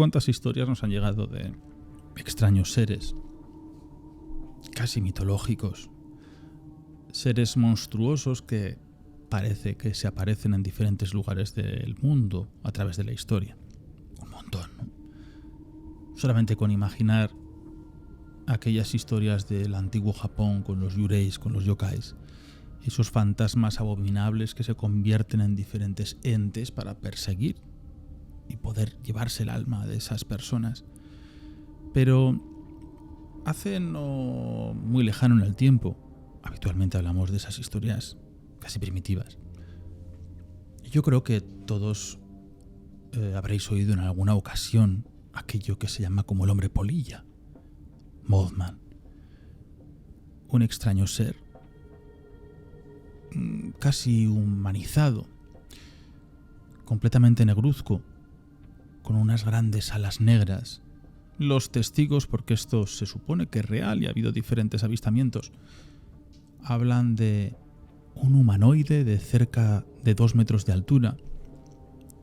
¿Cuántas historias nos han llegado de extraños seres, casi mitológicos? Seres monstruosos que parece que se aparecen en diferentes lugares del mundo a través de la historia. Un montón, ¿no? Solamente con imaginar aquellas historias del antiguo Japón con los yureis, con los yokais, esos fantasmas abominables que se convierten en diferentes entes para perseguir y poder llevarse el alma de esas personas. Pero hace no muy lejano en el tiempo, habitualmente hablamos de esas historias casi primitivas. Yo creo que todos habréis oído en alguna ocasión aquello que se llama como el hombre polilla, Mothman. Un extraño ser, casi humanizado, completamente negruzco, con unas grandes alas negras. Los testigos, porque esto se supone que es real y ha habido diferentes avistamientos, hablan de un humanoide de cerca de 2 metros de altura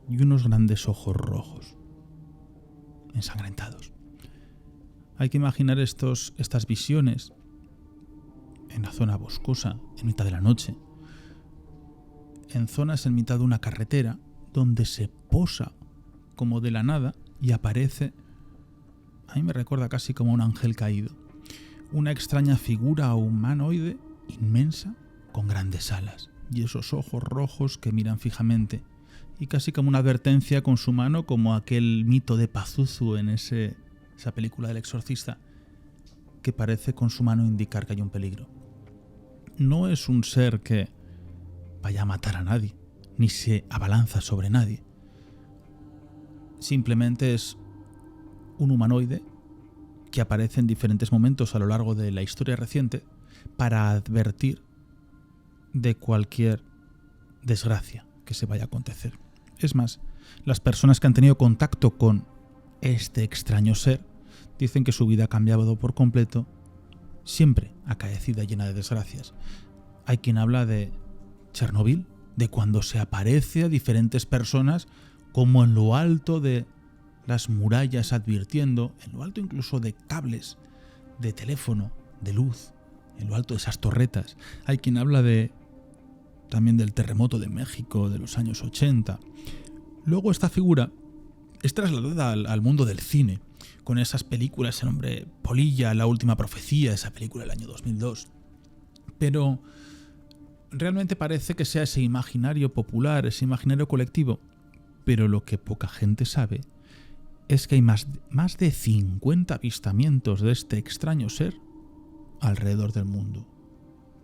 y unos grandes ojos rojos, ensangrentados. Hay que imaginar estas visiones en la zona boscosa, en mitad de la noche, en zonas en mitad de una carretera, donde se posa como de la nada y aparece, a mí me recuerda casi como un ángel caído, una extraña figura humanoide inmensa con grandes alas y esos ojos rojos que miran fijamente, y casi como una advertencia con su mano, como aquel mito de Pazuzu en esa película del exorcista, que parece con su mano indicar que hay un peligro. No es un ser que vaya a matar a nadie, ni se abalanza sobre nadie. Simplemente es un humanoide que aparece en diferentes momentos a lo largo de la historia reciente para advertir de cualquier desgracia que se vaya a acontecer. Es más, las personas que han tenido contacto con este extraño ser dicen que su vida ha cambiado por completo, siempre acaecida, llena de desgracias. Hay quien habla de Chernobyl, de cuando se aparece a diferentes personas como en lo alto de las murallas advirtiendo, en lo alto incluso de cables de teléfono, de luz, en lo alto de esas torretas. Hay quien habla también del terremoto de México de los años 80. Luego esta figura es trasladada al mundo del cine, con esas películas, El hombre polilla, La última profecía, esa película del año 2002. Pero realmente parece que sea ese imaginario popular, ese imaginario colectivo. Pero lo que poca gente sabe es que hay más de 50 avistamientos de este extraño ser alrededor del mundo.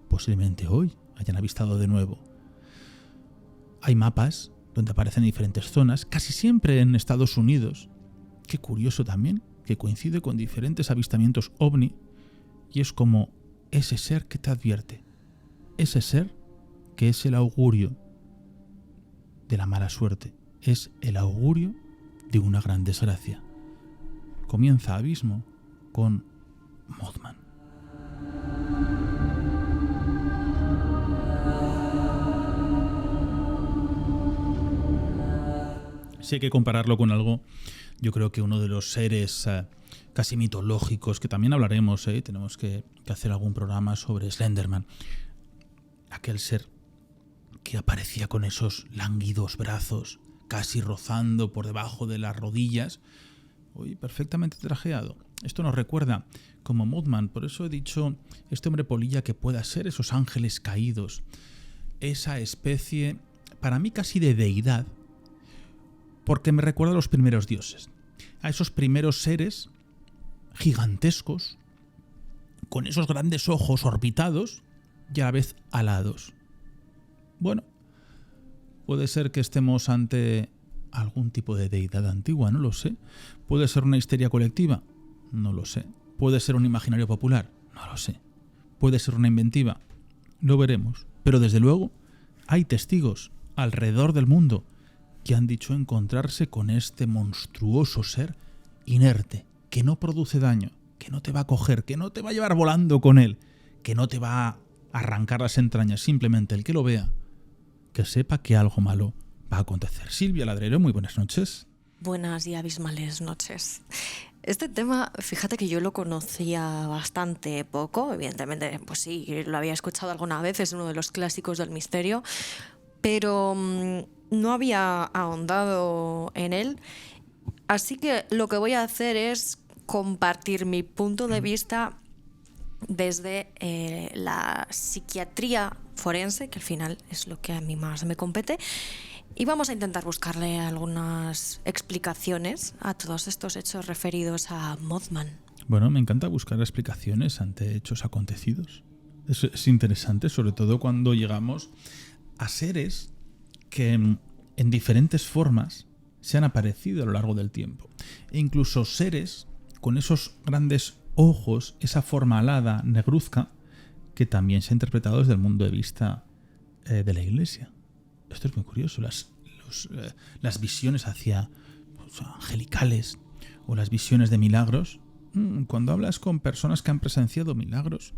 Posiblemente hoy hayan avistado de nuevo. Hay mapas donde aparecen diferentes zonas, casi siempre en Estados Unidos. Qué curioso también, que coincide con diferentes avistamientos ovni, y es como ese ser que te advierte, ese ser que es el augurio de la mala suerte, es el augurio de una gran desgracia. Comienza Abismo con Mothman. Si hay que compararlo con algo, yo creo que uno de los seres casi mitológicos, que también hablaremos, tenemos que hacer algún programa sobre Slenderman, aquel ser que aparecía con esos lánguidos brazos, casi rozando por debajo de las rodillas, hoy perfectamente trajeado. Esto nos recuerda como Mothman, por eso he dicho este hombre polilla que pueda ser esos ángeles caídos, esa especie, para mí casi de deidad, porque me recuerda a los primeros dioses, a esos primeros seres gigantescos, con esos grandes ojos orbitados y a la vez alados. Bueno, puede ser que estemos ante algún tipo de deidad antigua, no lo sé. Puede ser una histeria colectiva, no lo sé. Puede ser un imaginario popular, no lo sé. Puede ser una inventiva, lo veremos. Pero desde luego hay testigos alrededor del mundo que han dicho encontrarse con este monstruoso ser inerte, que no produce daño, que no te va a coger, que no te va a llevar volando con él, que no te va a arrancar las entrañas. Simplemente el que lo vea, que sepa que algo malo va a acontecer. Silvia Ladrero, muy buenas noches. Buenas y abismales noches. Este tema, fíjate que yo lo conocía bastante poco, evidentemente, pues sí, lo había escuchado alguna vez, es uno de los clásicos del misterio, pero no había ahondado en él, así que lo que voy a hacer es compartir mi punto de vista desde la psiquiatría forense, que al final es lo que a mí más me compete, y vamos a intentar buscarle algunas explicaciones a todos estos hechos referidos a Mothman. Bueno, me encanta buscar explicaciones ante hechos acontecidos. Es interesante, sobre todo cuando llegamos a seres que en diferentes formas se han aparecido a lo largo del tiempo. E incluso seres con esos grandes ojos, esa forma alada, negruzca, que también se ha interpretado desde el punto de vista de la Iglesia. Esto es muy curioso. Las visiones hacia angelicales o las visiones de milagros. Cuando hablas con personas que han presenciado milagros,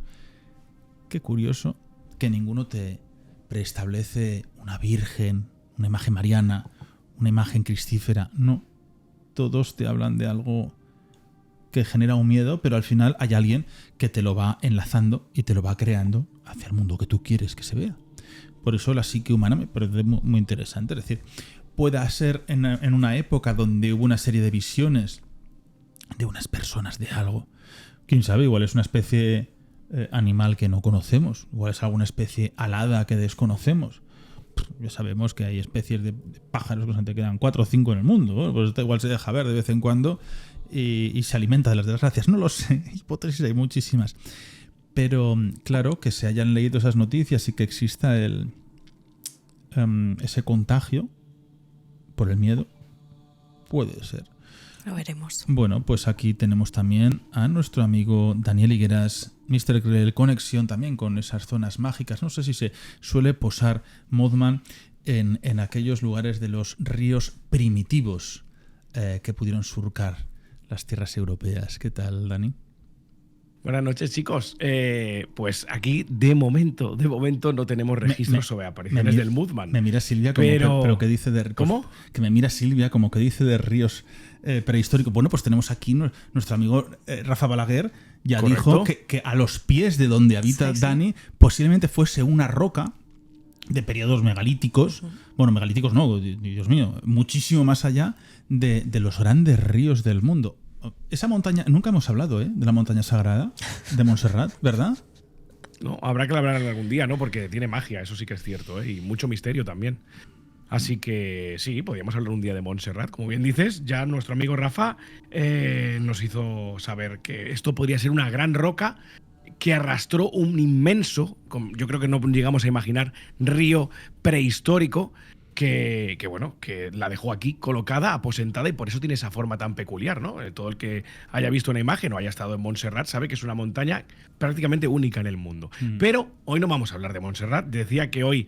qué curioso que ninguno te preestablece una virgen, una imagen mariana, una imagen cristífera. No, todos te hablan de algo que genera un miedo, pero al final hay alguien que te lo va enlazando y te lo va creando hacia el mundo que tú quieres que se vea. Por eso la psique humana me parece muy interesante. Es decir, pueda ser en una época donde hubo una serie de visiones de unas personas de algo. Quién sabe, igual es una especie animal que no conocemos, igual es alguna especie alada que desconocemos. Ya sabemos que hay especies de pájaros que se quedan 4 o 5 en el mundo. Bueno, pues igual se deja ver de vez en cuando y se alimenta de las desgracias. No lo sé, hipótesis hay muchísimas. Pero claro, que se hayan leído esas noticias y que exista ese contagio por el miedo, puede ser. Lo veremos. Bueno, pues aquí tenemos también a nuestro amigo Daniel Higueras, Mr. Grell, conexión también con esas zonas mágicas. No sé si se suele posar Mothman en aquellos lugares de los ríos primitivos que pudieron surcar las tierras europeas. ¿Qué tal, Dani? Buenas noches, chicos. Pues aquí, de momento no tenemos registros sobre apariciones del Mothman. Me mira Silvia como pero que dice de... ¿Cómo? Que me mira Silvia como que dice de ríos prehistóricos. Bueno, pues tenemos aquí nuestro amigo Rafa Balaguer. Ya ¿Correcto? dijo que a los pies de donde habita Sí. Dani posiblemente fuese una roca de periodos megalíticos. Bueno, megalíticos no, Dios mío, muchísimo más allá de los grandes ríos del mundo. Esa montaña, nunca hemos hablado de la montaña sagrada de Montserrat, ¿verdad? No, habrá que hablar algún día, ¿no? Porque tiene magia, eso sí que es cierto, y mucho misterio también. Así que sí, podríamos hablar un día de Montserrat. Como bien dices, ya nuestro amigo Rafa nos hizo saber que esto podría ser una gran roca que arrastró un inmenso, yo creo que no llegamos a imaginar, río prehistórico que la dejó aquí colocada, aposentada, y por eso tiene esa forma tan peculiar, ¿no? Todo el que haya visto una imagen o haya estado en Montserrat sabe que es una montaña prácticamente única en el mundo. Pero hoy no vamos a hablar de Montserrat. Decía que hoy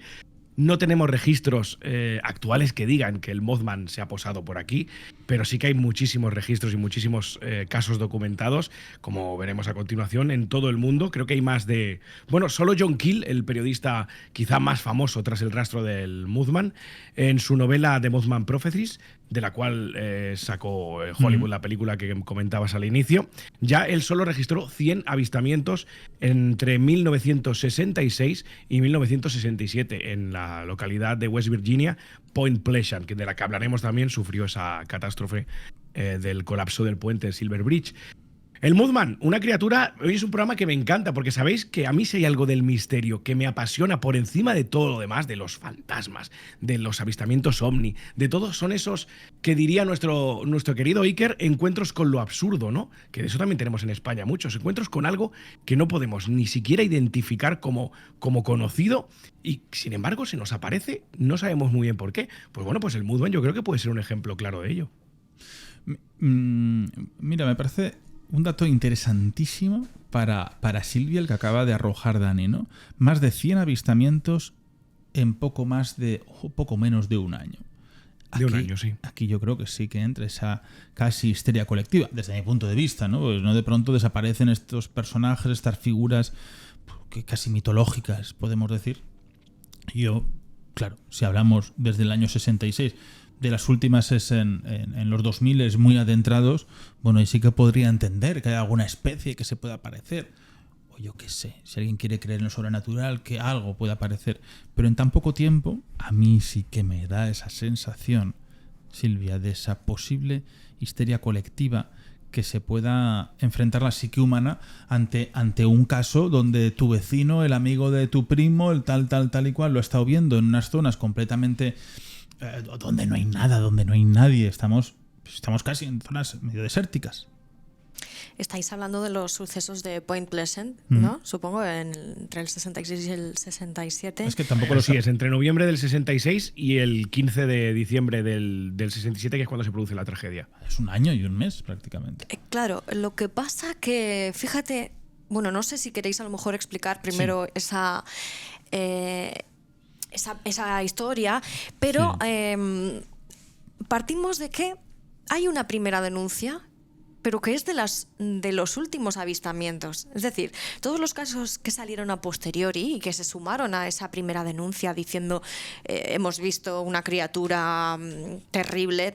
no tenemos registros actuales que digan que el Mothman se ha posado por aquí, pero sí que hay muchísimos registros y muchísimos casos documentados, como veremos a continuación, en todo el mundo. Creo que hay más de... Bueno, solo John Keel, el periodista quizá más famoso tras el rastro del Mothman, en su novela The Mothman Prophecies, de la cual sacó Hollywood la película que comentabas al inicio, ya él solo registró 100 avistamientos entre 1966 y 1967 en la localidad de West Virginia, Point Pleasant, de la que hablaremos también, sufrió esa catástrofe del colapso del puente Silver Bridge. El Mothman, una criatura. Hoy es un programa que me encanta porque sabéis que a mí si hay algo del misterio que me apasiona por encima de todo lo demás, de los fantasmas, de los avistamientos ovni, de todos son esos que diría nuestro querido Iker, encuentros con lo absurdo, ¿no? Que de eso también tenemos en España muchos, encuentros con algo que no podemos ni siquiera identificar como conocido y sin embargo se nos aparece, no sabemos muy bien por qué. Pues bueno, pues el Mothman yo creo que puede ser un ejemplo claro de ello. Mira, me parece un dato interesantísimo para Silvia, el que acaba de arrojar Dani, ¿no? Más de 100 avistamientos en poco menos de un año. De un año, sí. Aquí yo creo que sí que entra esa casi histeria colectiva, desde mi punto de vista, ¿no? Pues no de pronto desaparecen estos personajes, estas figuras que casi mitológicas, podemos decir. Yo, claro, si hablamos desde el año 66 de las últimas es en los 2000 es muy adentrados, bueno, y sí que podría entender que hay alguna especie que se pueda aparecer. O yo qué sé, si alguien quiere creer en lo sobrenatural, que algo pueda aparecer. Pero en tan poco tiempo, a mí sí que me da esa sensación, Silvia, de esa posible histeria colectiva que se pueda enfrentar la psique humana ante un caso donde tu vecino, el amigo de tu primo, el tal y cual, lo ha estado viendo en unas zonas completamente donde no hay nada, donde no hay nadie. Estamos casi en zonas medio desérticas. Estáis hablando de los sucesos de Point Pleasant, ¿no? Supongo, entre el 66 y el 67. Es que tampoco lo sé. Es entre noviembre del 66 y el 15 de diciembre del 67, que es cuando se produce la tragedia. Es un año y un mes, prácticamente. Claro, lo que pasa que, fíjate, bueno, no sé si queréis a lo mejor explicar primero esa historia, pero partimos de que hay una primera denuncia, pero que es de los últimos avistamientos. Es decir, todos los casos que salieron a posteriori y que se sumaron a esa primera denuncia diciendo hemos visto una criatura terrible,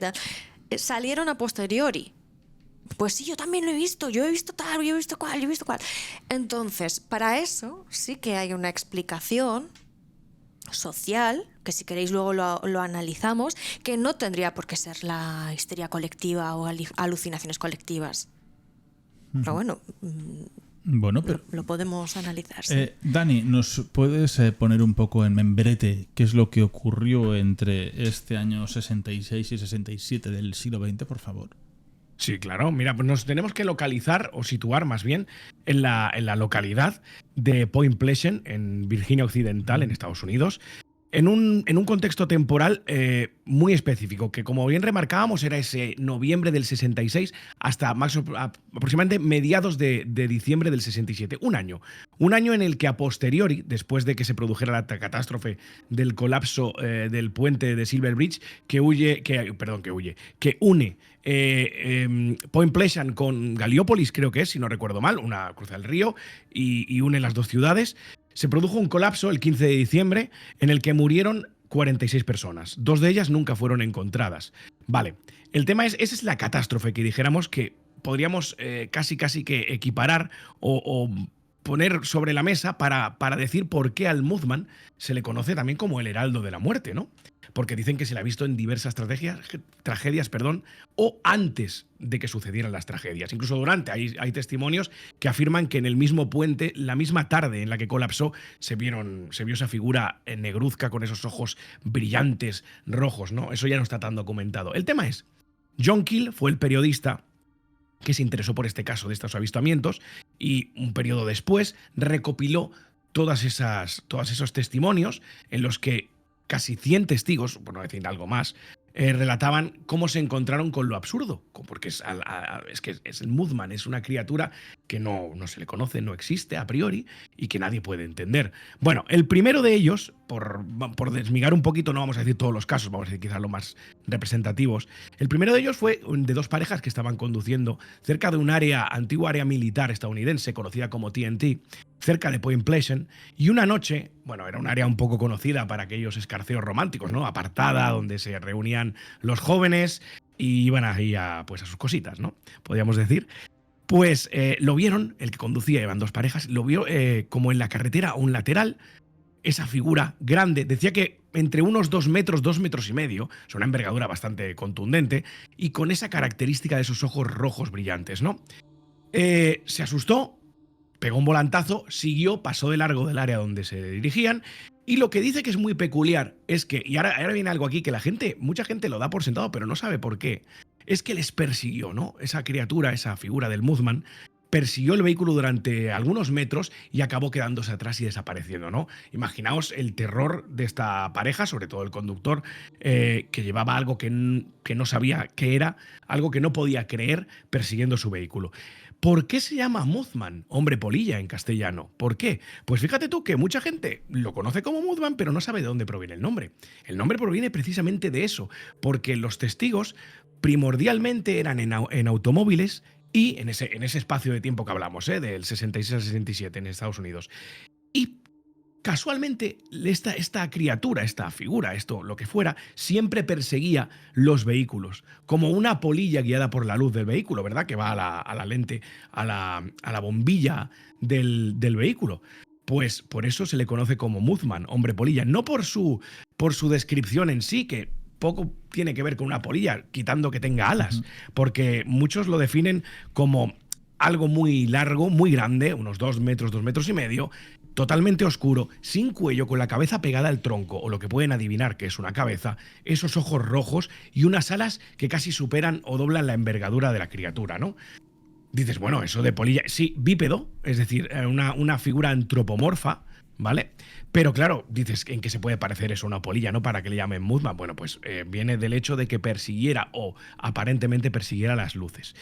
salieron a posteriori. Pues sí, yo también lo he visto, yo he visto tal, yo he visto cual, yo he visto cual. Entonces, para eso sí que hay una explicación social, que si queréis luego lo analizamos, que no tendría por qué ser la histeria colectiva o alucinaciones colectivas. Pero bueno, pero lo podemos analizar. ¿Sí? Dani, ¿nos puedes poner un poco en membrete qué es lo que ocurrió entre este año 66 y 67 del siglo XX, por favor? Sí, claro. Mira, pues nos tenemos que localizar, o situar más bien, en la localidad de Point Pleasant, en Virginia Occidental, en Estados Unidos, en un contexto temporal muy específico, que como bien remarcábamos era ese noviembre del 66 hasta aproximadamente mediados de diciembre del 67. Un año en el que a posteriori, después de que se produjera la catástrofe del colapso del puente de Silver Bridge, que une Point Pleasant con Galliopolis, creo que es, si no recuerdo mal, una cruza el río y une las dos ciudades. Se produjo un colapso el 15 de diciembre en el que murieron 46 personas. 2 de ellas nunca fueron encontradas. Vale, el tema esa es la catástrofe que dijéramos que podríamos casi que equiparar o poner sobre la mesa para decir por qué al Mothman se le conoce también como el Heraldo de la Muerte, ¿no? Porque dicen que se le ha visto en diversas tragedias, o antes de que sucedieran las tragedias. Incluso durante. Hay testimonios que afirman que en el mismo puente, la misma tarde en la que colapsó, se vio esa figura negruzca con esos ojos brillantes, rojos, ¿no? Eso ya no está tan documentado. El tema es, John Keel fue el periodista que se interesó por este caso de estos avistamientos y un periodo después recopiló todos esos testimonios en los que casi 100 testigos, por no decir algo más, relataban cómo se encontraron con lo absurdo, porque es el Mothman, es una criatura que no se le conoce, no existe a priori y que nadie puede entender. Bueno, el primero de ellos, por desmigar un poquito, no vamos a decir todos los casos, vamos a decir quizás los más representativos. El primero de ellos fue de 2 parejas que estaban conduciendo cerca de un antigua área militar estadounidense conocida como TNT, cerca de Point Pleasant, y una noche, bueno, era un área un poco conocida para aquellos escarceos románticos, ¿no? Apartada, donde se reunían los jóvenes y iban ahí a sus cositas, ¿no? Podríamos decir. Pues lo vieron, el que conducía, iban 2 parejas, lo vio como en la carretera a un lateral, esa figura grande, decía que entre unos 2 metros, 2 metros y medio, es una envergadura bastante contundente, y con esa característica de esos ojos rojos brillantes, ¿no? Se asustó, pegó un volantazo, siguió, pasó de largo del área donde se dirigían, y lo que dice que es muy peculiar es que, y ahora viene algo aquí que mucha gente lo da por sentado, pero no sabe por qué, es que les persiguió, ¿no? Esa criatura, esa figura del Mothman, persiguió el vehículo durante algunos metros y acabó quedándose atrás y desapareciendo, ¿no? Imaginaos el terror de esta pareja, sobre todo el conductor, que llevaba algo que no sabía qué era, algo que no podía creer, persiguiendo su vehículo. ¿Por qué se llama Mothman? Hombre polilla en castellano. ¿Por qué? Pues fíjate tú que mucha gente lo conoce como Mothman, pero no sabe de dónde proviene el nombre. El nombre proviene precisamente de eso, porque los testigos primordialmente eran en automóviles y en ese espacio de tiempo que hablamos, del 66 al 67 en Estados Unidos. Y casualmente esta criatura, esta figura, esto, lo que fuera, siempre perseguía los vehículos, como una polilla guiada por la luz del vehículo, ¿verdad? Que va a la lente, a la bombilla del vehículo. Pues por eso se le conoce como Mothman, hombre polilla, no por su descripción en sí, que poco tiene que ver con una polilla, quitando que tenga alas, porque muchos lo definen como algo muy largo, muy grande, unos 2 metros, 2 metros y medio, totalmente oscuro, sin cuello, con la cabeza pegada al tronco, o lo que pueden adivinar que es una cabeza, esos ojos rojos y unas alas que casi superan o doblan la envergadura de la criatura, ¿no? Dices, bueno, eso de polilla, sí, bípedo, es decir, una figura antropomorfa, ¿vale? Pero claro, dices, ¿en qué se puede parecer eso a una polilla, no? Para que le llamen Mothman. Bueno, pues viene del hecho de que persiguiera o aparentemente persiguiera las luces.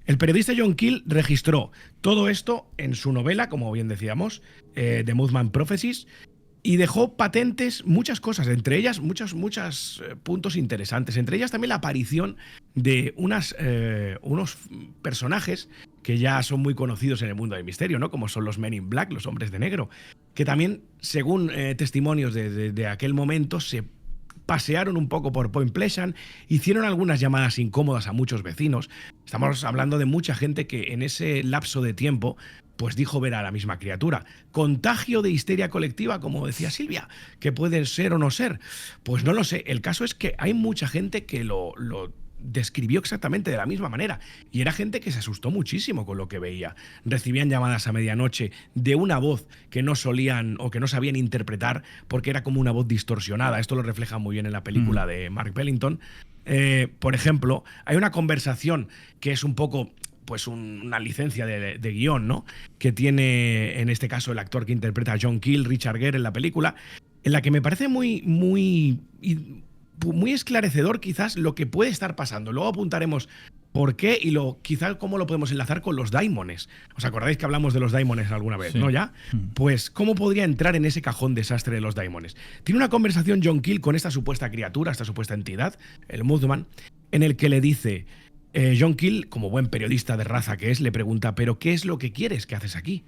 El periodista John Keel registró todo esto en su novela, como bien decíamos, The Mothman Prophecies, y dejó patentes muchas cosas, entre ellas muchos puntos interesantes, entre ellas también la aparición de unos personajes que ya son muy conocidos en el mundo del misterio, ¿no? Como son los Men in Black, los hombres de negro, que también, según testimonios de aquel momento, se pasearon un poco por Point Pleasant, hicieron algunas llamadas incómodas a muchos vecinos. Estamos hablando de mucha gente que en ese lapso de tiempo pues dijo ver a la misma criatura. ¿Contagio de histeria colectiva, como decía Silvia? ¿Que puede ser o no ser? Pues no lo sé. El caso es que hay mucha gente que lo describió exactamente de la misma manera. Y era gente que se asustó muchísimo con lo que veía. Recibían llamadas a medianoche de una voz que no solían o que no sabían interpretar porque era como una voz distorsionada. Esto lo refleja muy bien en la película de Mark Pellington. Por ejemplo, hay una conversación que es un poco pues una licencia de guión, ¿no? Que tiene en este caso el actor que interpreta a John Keel, Richard Gere, en la película, en la que me parece muy esclarecedor quizás lo que puede estar pasando. Luego apuntaremos por qué y quizás cómo lo podemos enlazar con los daimones. ¿Os acordáis que hablamos de los daimones alguna vez, no ya? Pues cómo podría entrar en ese cajón desastre de los daimones. Tiene una conversación John Keel con esta supuesta criatura, esta supuesta entidad, el Mothman, en el que le dice... John Keel, como buen periodista de raza que es, le pregunta, ¿pero qué es lo que quieres? ¿Qué haces aquí?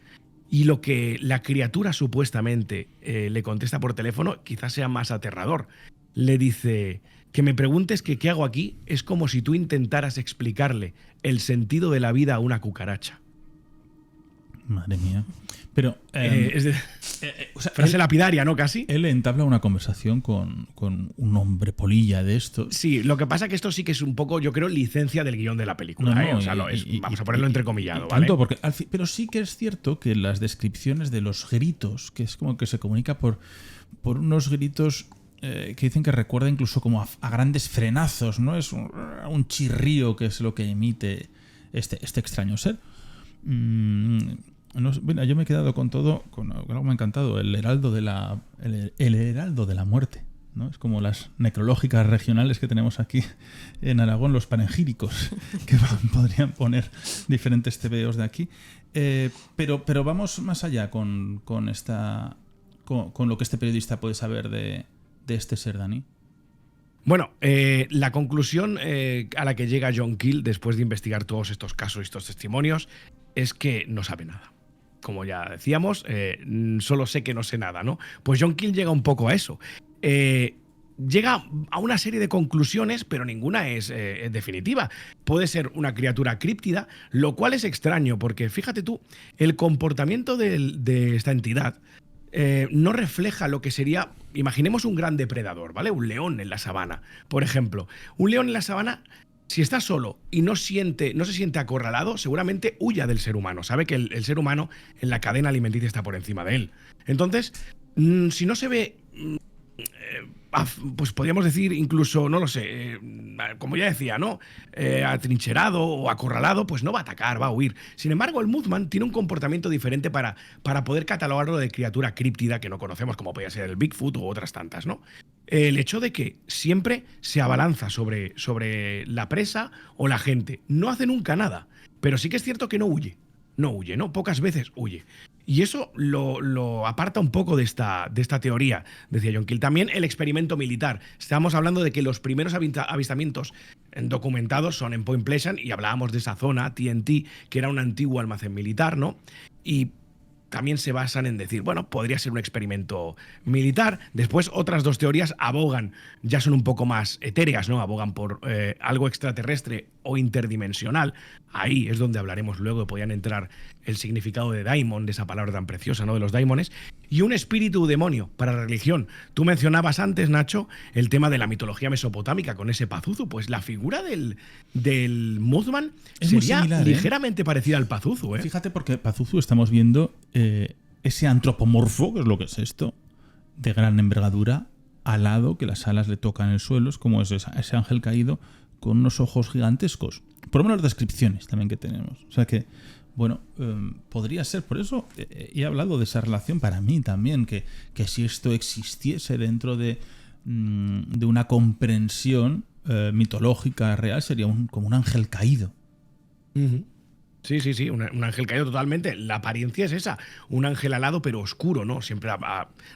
Y lo que la criatura supuestamente le contesta por teléfono quizás sea más aterrador. Le dice, que me preguntes que qué hago aquí es como si tú intentaras explicarle el sentido de la vida a una cucaracha. Madre mía. Pero o sea, frase lapidaria, ¿no? Casi. Él entabla una conversación con un hombre polilla de esto. Sí, lo que pasa que esto sí que es un poco, yo creo, licencia del guión de la película. No, o sea, vamos a ponerlo entrecomillado, ¿vale? Tanto porque, pero sí que es cierto que las descripciones de los gritos, que es como que se comunica por unos gritos que dicen que recuerda incluso como a grandes frenazos, ¿no? Es un chirrío que es lo que emite este extraño ser. Bueno, yo me he quedado con todo, con algo que me ha encantado, el heraldo de la muerte, ¿no? Es como las necrológicas regionales que tenemos aquí en Aragón, los panegíricos, que podrían poner diferentes tebeos de aquí. Pero vamos más allá con lo que este periodista puede saber de este ser, Dani. Bueno, la conclusión a la que llega John Keel después de investigar todos estos casos y estos testimonios es que no sabe nada. Como ya decíamos, solo sé que no sé nada, ¿no? Pues John Keel llega un poco a eso. Llega a una serie de conclusiones, pero ninguna es definitiva. Puede ser una criatura críptida, lo cual es extraño, porque fíjate tú, el comportamiento de esta entidad no refleja lo que sería, imaginemos un gran depredador, ¿vale? Un león en la sabana, por ejemplo. Un león en la sabana, si está solo y no se siente acorralado, seguramente huya del ser humano. Sabe que el ser humano en la cadena alimenticia está por encima de él. Entonces, si no se ve, pues podríamos decir incluso, no lo sé, como ya decía, ¿no? Atrincherado o acorralado, pues no va a atacar, va a huir. Sin embargo, el Mothman tiene un comportamiento diferente para poder catalogarlo de criatura críptida que no conocemos, como podría ser el Bigfoot u otras tantas, ¿no? El hecho de que siempre se abalanza sobre la presa o la gente. No hace nunca nada, pero sí que es cierto que no huye. No huye, ¿no? Pocas veces huye. Y eso lo aparta un poco de esta teoría, decía John Keel. También el experimento militar. Estamos hablando de que los primeros avistamientos documentados son en Point Pleasant y hablábamos de esa zona, TNT, que era un antiguo almacén militar, ¿no? Y también se basan en decir, bueno, podría ser un experimento militar. Después otras dos teorías abogan, ya son un poco más etéreas, ¿no? Abogan por algo extraterrestre o interdimensional. Ahí es donde hablaremos luego, podían entrar el significado de daimon, de esa palabra tan preciosa, ¿no? De los daimones. Y un espíritu demonio para religión. Tú mencionabas antes, Nacho, el tema de la mitología mesopotámica con ese Pazuzu. Pues la figura del Mothman es muy sería similar, ligeramente parecida al Pazuzu, ¿eh? Fíjate, porque Pazuzu estamos viendo ese antropomorfo, que es lo que es esto, de gran envergadura, alado, que las alas le tocan el suelo, es como ese ángel caído con unos ojos gigantescos. Por lo menos las descripciones también que tenemos. O sea que, bueno, podría ser. Por eso he hablado de esa relación para mí también, que si esto existiese dentro de una comprensión mitológica real, sería como un ángel caído. Uh-huh. Sí, un ángel caído totalmente. La apariencia es esa, un ángel alado pero oscuro, ¿no? Siempre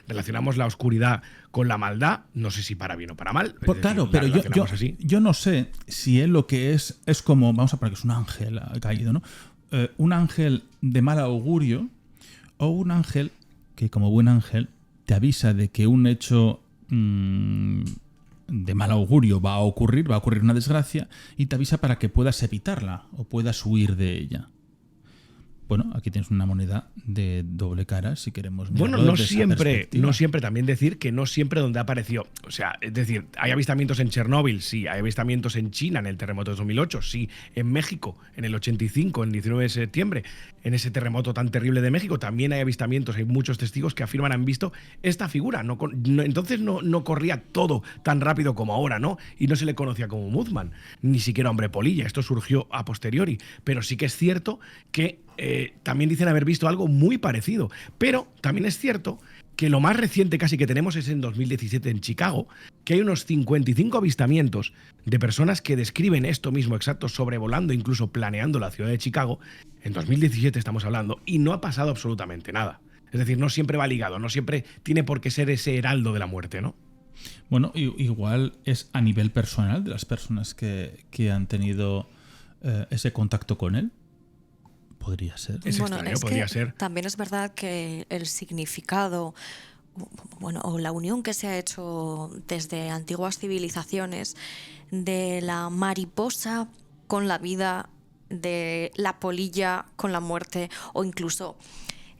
relacionamos la oscuridad con la maldad, no sé si para bien o para mal. Claro, pero yo no sé si él lo que es como, vamos a poner que es un ángel caído, ¿no? Un ángel de mal augurio o un ángel que como buen ángel te avisa de que un hecho de mal augurio va a ocurrir una desgracia y te avisa para que puedas evitarla o puedas huir de ella. Bueno, aquí tienes una moneda de doble cara, si queremos mirarlo. Bueno, no siempre, también decir que no siempre donde apareció. O sea, es decir, hay avistamientos en Chernóbil, sí, hay avistamientos en China en el terremoto de 2008, sí, en México en el 85, en 19 de septiembre, en ese terremoto tan terrible de México, también hay avistamientos, hay muchos testigos que afirman han visto esta figura. Entonces no corría todo tan rápido como ahora, ¿no? Y no se le conocía como Mothman, ni siquiera hombre polilla, esto surgió a posteriori, pero sí que es cierto que también dicen haber visto algo muy parecido. Pero también es cierto que lo más reciente casi que tenemos es en 2017 en Chicago, que hay unos 55 avistamientos de personas que describen esto mismo exacto, sobrevolando, incluso planeando la ciudad de Chicago. En 2017 estamos hablando, y no ha pasado absolutamente nada. Es decir, no siempre va ligado, no siempre tiene por qué ser ese heraldo de la muerte, ¿no? Bueno, igual es a nivel personal de las personas que han tenido ese contacto con él. Podría ser. Es extraño, podría ser. También es verdad que el significado, o la unión que se ha hecho desde antiguas civilizaciones de la mariposa con la vida, de la polilla con la muerte, o incluso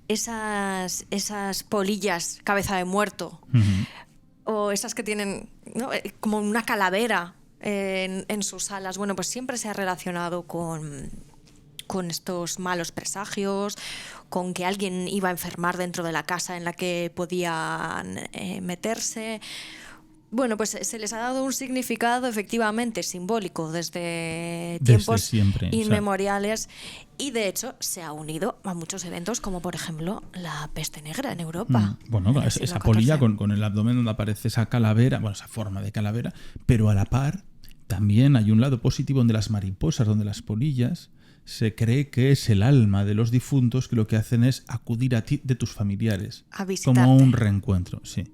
esas polillas cabeza de muerto, o esas que tienen, ¿no?, como una calavera en sus alas. Bueno, pues siempre se ha relacionado con estos malos presagios, con que alguien iba a enfermar dentro de la casa en la que podían meterse. Bueno, pues se les ha dado un significado efectivamente simbólico desde tiempos siempre, inmemoriales, y de hecho se ha unido a muchos eventos como por ejemplo la peste negra en Europa. Bueno, esa polilla con el abdomen donde aparece esa calavera, bueno, esa forma de calavera, pero a la par también hay un lado positivo donde las mariposas, donde las polillas, se cree que es el alma de los difuntos que lo que hacen es acudir a ti de tus familiares. A visitarte. Como un reencuentro, sí.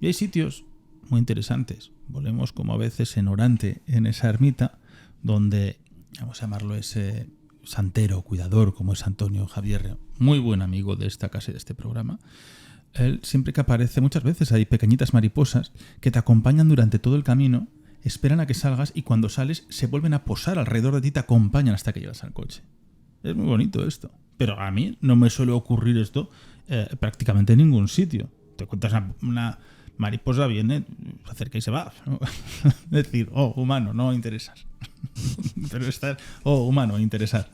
Y hay sitios muy interesantes. Volvemos como a veces en Orante, en esa ermita, donde, vamos a llamarlo ese santero, cuidador, como es Antonio Javier, muy buen amigo de esta casa y de este programa. Él, siempre que aparece, muchas veces hay pequeñitas mariposas que te acompañan durante todo el camino, esperan a que salgas y cuando sales se vuelven a posar alrededor de ti, te acompañan hasta que llegas al coche. Es muy bonito esto. Pero a mí no me suele ocurrir esto prácticamente en ningún sitio. Te cuentas una mariposa, viene, se acerca y se va. Es decir, oh, humano, no interesas. Pero estar, oh, humano, interesar.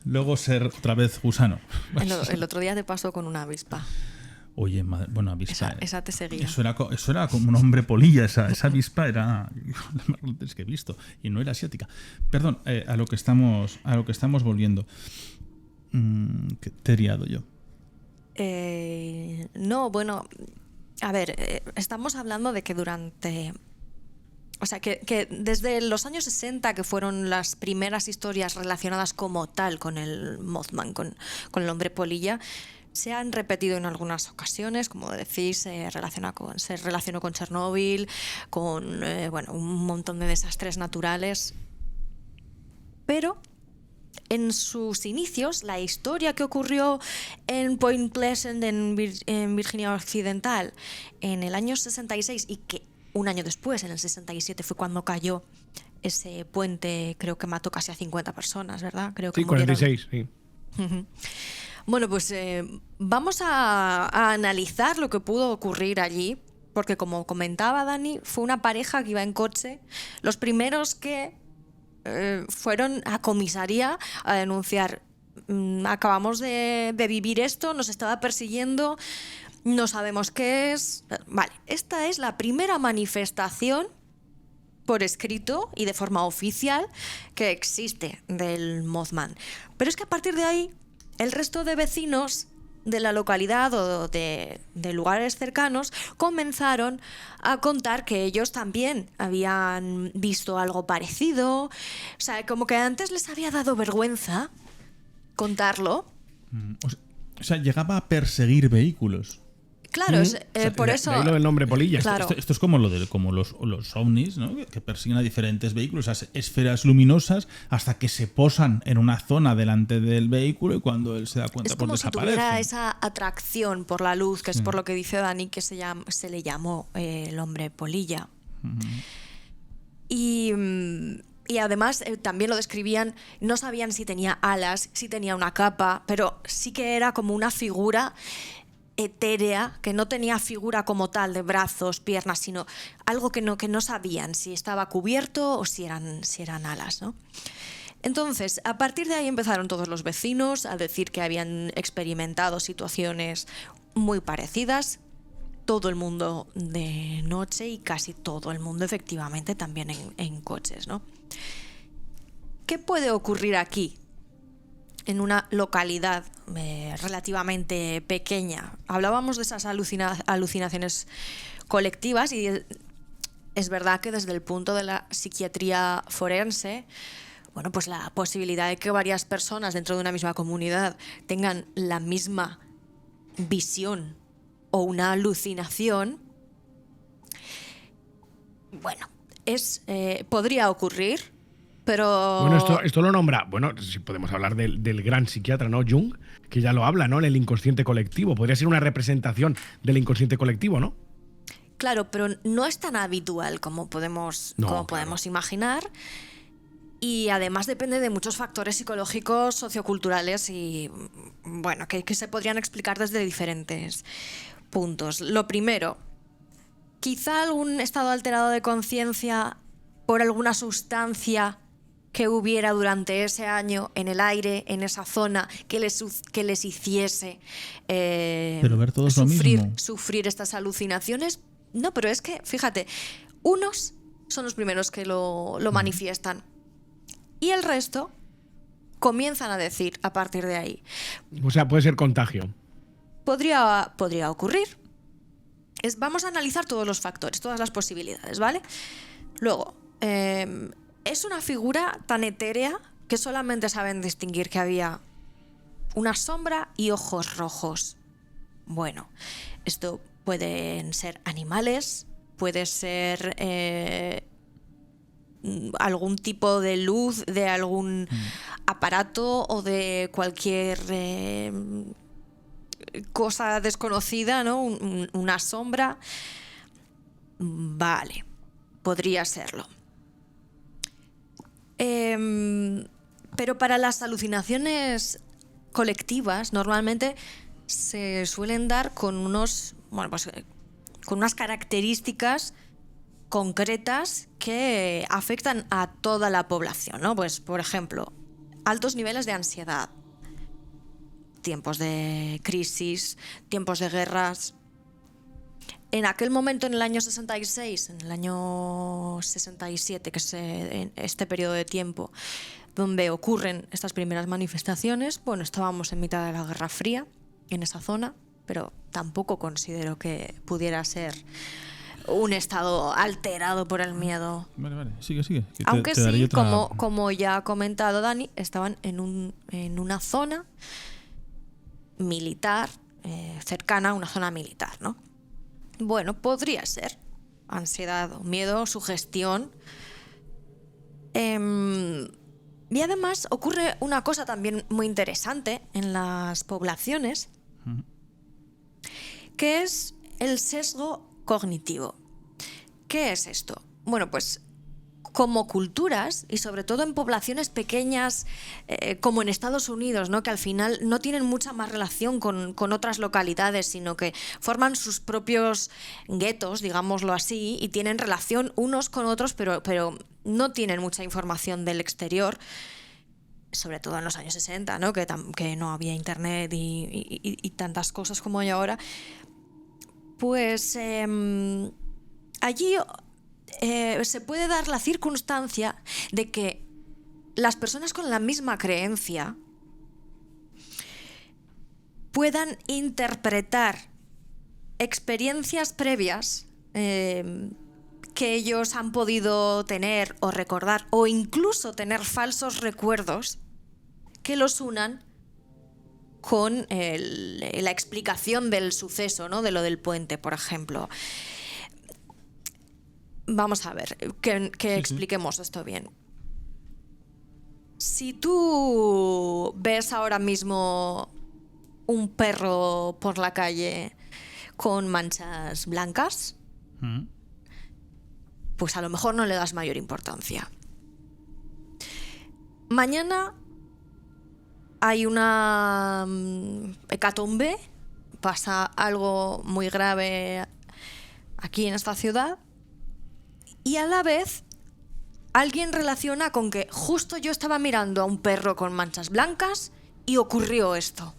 Luego ser otra vez gusano. El otro día te pasó con una avispa. Oye, bueno, avispa. Esa te seguía. Eso era como un hombre polilla. Esa avispa era la más grotesca que he visto. Y no era asiática. Perdón, a lo que estamos volviendo. ¿Te he liado yo? No, bueno, a ver, estamos hablando de que o sea, que desde los años 60, que fueron las primeras historias relacionadas como tal con el Mothman, con el hombre polilla, se han repetido en algunas ocasiones, como decís, se relacionó con Chernóbil, con un montón de desastres naturales. Pero en sus inicios, la historia que ocurrió en Point Pleasant, en Virginia Occidental, en el año 66, y que un año después, en el 67, fue cuando cayó ese puente, creo que mató casi a 50 personas, ¿verdad? Creo que Sí, murieron. 46, sí. Bueno, pues vamos a analizar lo que pudo ocurrir allí, porque como comentaba Dani, fue una pareja que iba en coche, los primeros que fueron a comisaría a denunciar: acabamos de vivir esto, nos estaba persiguiendo, no sabemos qué es. Vale, esta es la primera manifestación por escrito y de forma oficial que existe del Mothman. Pero es que a partir de ahí, el resto de vecinos de la localidad o de lugares cercanos comenzaron a contar que ellos también habían visto algo parecido. O sea, como que antes les había dado vergüenza contarlo. O sea, llegaba a perseguir vehículos. Claro, por eso... De ahí lo del nombre polilla. Claro. Esto es como como los ovnis, ¿no? Que persiguen a diferentes vehículos, esas esferas luminosas, hasta que se posan en una zona delante del vehículo y cuando él se da cuenta, es como pues si desaparecen. tuviera esa atracción por la luz, que es por lo que dice Dani, que se le llamó el hombre polilla. Y además también lo describían, no sabían si tenía alas, si tenía una capa, pero sí que era como una figura etérea, que no tenía figura como tal de brazos, piernas, sino algo que no sabían si estaba cubierto o si eran alas, ¿no? Entonces, a partir de ahí empezaron todos los vecinos a decir que habían experimentado situaciones muy parecidas, todo el mundo de noche y casi todo el mundo efectivamente también en coches, ¿no? ¿Qué puede ocurrir aquí? En una localidad relativamente pequeña. Hablábamos de esas alucinaciones colectivas y es verdad que desde el punto de la psiquiatría forense, bueno, pues la posibilidad de que varias personas dentro de una misma comunidad tengan la misma visión o una alucinación, bueno, podría ocurrir. Pero... Bueno, esto lo nombra. Bueno, si podemos hablar del gran psiquiatra, ¿no? Jung, que ya lo habla, ¿no? En el inconsciente colectivo. Podría ser una representación del inconsciente colectivo, ¿no? Claro, pero no es tan habitual como podemos imaginar. Y además depende de muchos factores psicológicos, socioculturales y, bueno, que se podrían explicar desde diferentes puntos. Lo primero, quizá algún estado alterado de conciencia por alguna sustancia que hubiera durante ese año en el aire, en esa zona, que les hiciese pero ver todo es lo mismo. Sufrir estas alucinaciones. No, pero es que, fíjate, unos son los primeros que lo manifiestan y el resto comienzan a decir a partir de ahí. O sea, puede ser contagio. Podría ocurrir. Vamos a analizar todos los factores, todas las posibilidades, ¿vale? Luego, es una figura tan etérea que solamente saben distinguir que había una sombra y ojos rojos. Bueno, esto pueden ser animales, puede ser algún tipo de luz de algún aparato o de cualquier cosa desconocida, ¿no? Una sombra. Vale, podría serlo. Pero para las alucinaciones colectivas normalmente se suelen dar con con unas características concretas que afectan a toda la población, ¿no? Pues, por ejemplo, altos niveles de ansiedad, tiempos de crisis, tiempos de guerras. En aquel momento, en el año 66, en el año 67, que es en este periodo de tiempo donde ocurren estas primeras manifestaciones, bueno, estábamos en mitad de la Guerra Fría en esa zona, pero tampoco considero que pudiera ser un estado alterado por el miedo. Vale, sigue. Aunque sí, como ya ha comentado Dani, estaban en una zona militar, cercana a una zona militar, ¿no? Bueno, podría ser ansiedad, miedo, sugestión. Y además ocurre una cosa también muy interesante en las poblaciones, que es el sesgo cognitivo. ¿Qué es esto? Bueno, pues como culturas, y sobre todo en poblaciones pequeñas como en Estados Unidos, ¿no? Que al final no tienen mucha más relación con otras localidades, sino que forman sus propios guetos, digámoslo así, y tienen relación unos con otros, pero no tienen mucha información del exterior, sobre todo en los años 60, ¿no? Que no había internet y tantas cosas como hay ahora. Pues allí se puede dar la circunstancia de que las personas con la misma creencia puedan interpretar experiencias previas que ellos han podido tener o recordar, o incluso tener falsos recuerdos que los unan con la explicación del suceso, ¿no? De lo del puente, por ejemplo. Vamos a ver, que expliquemos esto bien. Si tú ves ahora mismo un perro por la calle con manchas blancas, pues a lo mejor no le das mayor importancia. Mañana hay una hecatombe, pasa algo muy grave aquí en esta ciudad, y a la vez alguien relaciona con que justo yo estaba mirando a un perro con manchas blancas y ocurrió esto.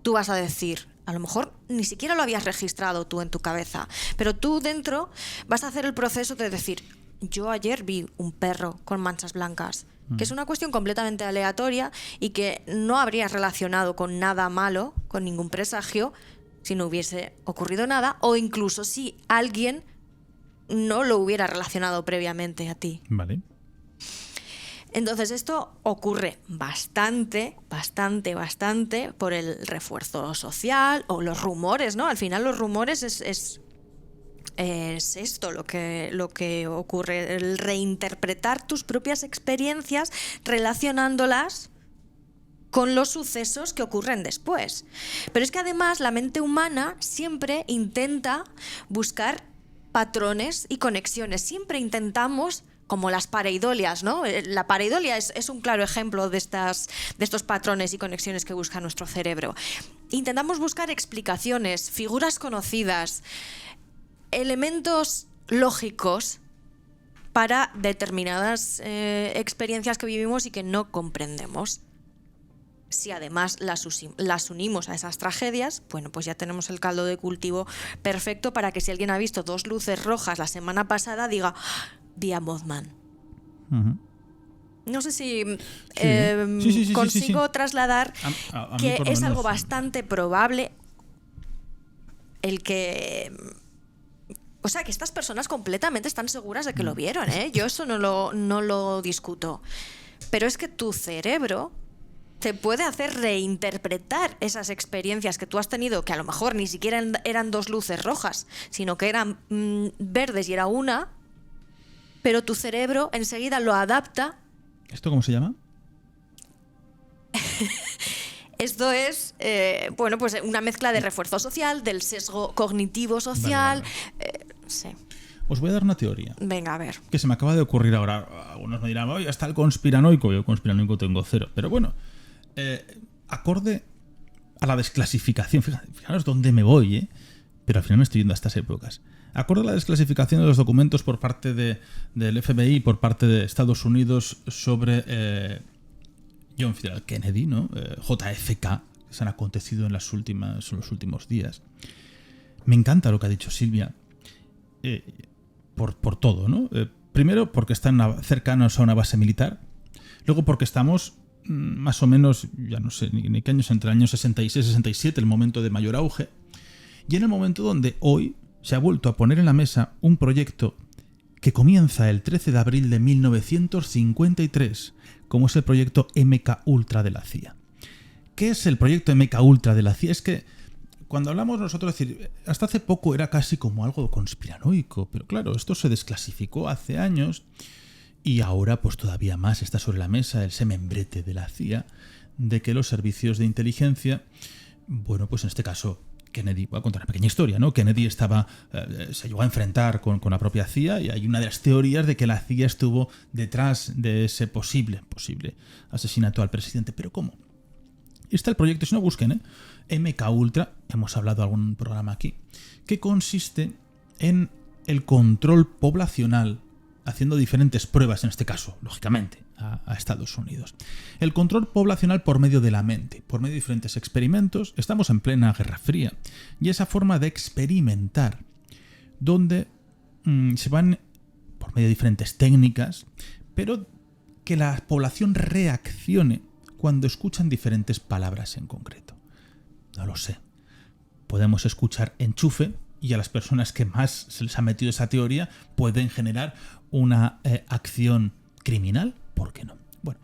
Tú vas a decir, a lo mejor ni siquiera lo habías registrado tú en tu cabeza, pero tú dentro vas a hacer el proceso de decir, yo ayer vi un perro con manchas blancas, que es una cuestión completamente aleatoria y que no habrías relacionado con nada malo, con ningún presagio, si no hubiese ocurrido nada, o incluso si alguien no lo hubiera relacionado previamente a ti. Vale. Entonces esto ocurre bastante por el refuerzo social o los rumores, ¿no? Al final los rumores es esto lo que ocurre, el reinterpretar tus propias experiencias relacionándolas con los sucesos que ocurren después. Pero es que además la mente humana siempre intenta buscar patrones y conexiones. Siempre intentamos, como las pareidolias, ¿no? La pareidolia es un claro ejemplo de estos patrones y conexiones que busca nuestro cerebro. Intentamos buscar explicaciones, figuras conocidas, elementos lógicos para determinadas experiencias que vivimos y que no comprendemos. Si además las unimos a esas tragedias, bueno, pues ya tenemos el caldo de cultivo perfecto para que si alguien ha visto 2 luces rojas la semana pasada diga, vi a Mothman. No sé si consigo trasladar a que por lo es algo menos, bastante probable el que... O sea, que estas personas completamente están seguras de que lo vieron, ¿eh? Yo eso no lo discuto. Pero es que tu cerebro te puede hacer reinterpretar esas experiencias que tú has tenido, que a lo mejor ni siquiera eran 2 luces rojas, sino que eran verdes y era una, pero tu cerebro enseguida lo adapta. ¿Esto cómo se llama? Esto es, bueno, pues una mezcla de refuerzo social, del sesgo cognitivo social. Vale. Sí. Os voy a dar una teoría. Venga, a ver. Que se me acaba de ocurrir ahora. Algunos me dirán, oye, está el conspiranoico. Yo conspiranoico tengo 0. Pero bueno, acorde a la desclasificación. Fijaros dónde me voy, ¿eh? Pero al final me estoy yendo a estas épocas. Acorde a la desclasificación de los documentos por parte del FBI y por parte de Estados Unidos sobre John F. Kennedy, ¿no? JFK, que se han acontecido en los últimos días. Me encanta lo que ha dicho Silvia. Por todo, ¿no? Primero porque están cercanos a una base militar. Luego porque estamos más o menos, ya no sé ni qué años, entre el año 66 y 67, el momento de mayor auge. Y en el momento donde hoy se ha vuelto a poner en la mesa un proyecto que comienza el 13 de abril de 1953, como es el proyecto MK Ultra de la CIA. ¿Qué es el proyecto MK Ultra de la CIA? Es que cuando hablamos nosotros, decir, hasta hace poco era casi como algo conspiranoico, pero claro, esto se desclasificó hace años Y ahora, pues todavía más, está sobre la mesa el semembrete de la CIA de que los servicios de inteligencia, bueno, pues en este caso Kennedy, voy a contar una pequeña historia, ¿no? Kennedy se llegó a enfrentar con la propia CIA y hay una de las teorías de que la CIA estuvo detrás de ese posible asesinato al presidente. ¿Pero cómo? Y está el proyecto, si no busquen, MK Ultra, hemos hablado en algún programa aquí, que consiste en el control poblacional, haciendo diferentes pruebas, en este caso, lógicamente, a Estados Unidos. El control poblacional por medio de la mente, por medio de diferentes experimentos. Estamos en plena Guerra Fría y esa forma de experimentar donde se van por medio de diferentes técnicas, pero que la población reaccione cuando escuchan diferentes palabras en concreto. No lo sé. Podemos escuchar enchufe y a las personas que más se les ha metido esa teoría pueden generar una acción criminal. ¿Por qué no? Bueno,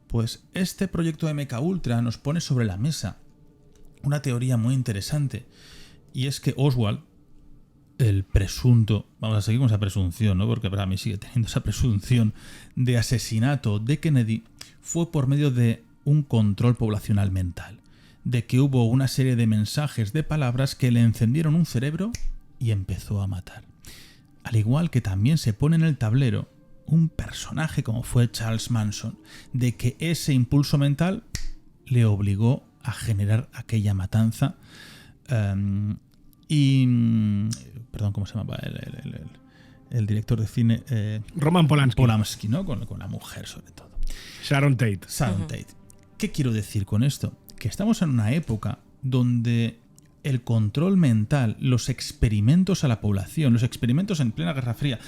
pues este proyecto de MK Ultra nos pone sobre la mesa una teoría muy interesante, y es que Oswald, el presunto, vamos a seguir con esa presunción, ¿no? Porque para mí sigue teniendo esa presunción de asesinato de Kennedy, fue por medio de un control poblacional mental, de que hubo una serie de mensajes, de palabras que le encendieron un cerebro y empezó a matar. Al igual que también se pone en el tablero un personaje como fue Charles Manson, de que ese impulso mental le obligó a generar aquella matanza. Perdón, ¿cómo se llamaba el director de cine? Roman Polanski. Polanski, ¿no? Con la mujer, sobre todo. Sharon Tate. Tate. ¿Qué quiero decir con esto? Que estamos en una época donde el control mental, los experimentos a la población, los experimentos en plena Guerra Fría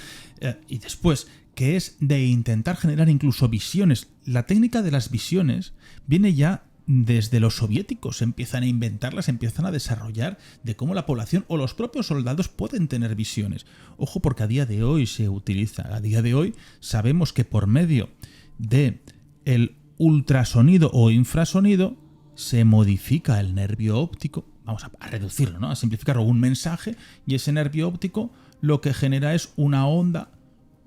y después, que es de intentar generar incluso visiones. La técnica de las visiones viene ya desde los soviéticos, empiezan a inventarlas, empiezan a desarrollar de cómo la población o los propios soldados pueden tener visiones. Ojo, porque a día de hoy se utiliza, a día de hoy sabemos que por medio de el ultrasonido o infrasonido se modifica el nervio óptico, vamos a reducirlo, ¿no? A simplificarlo, un mensaje, y ese nervio óptico lo que genera es una onda,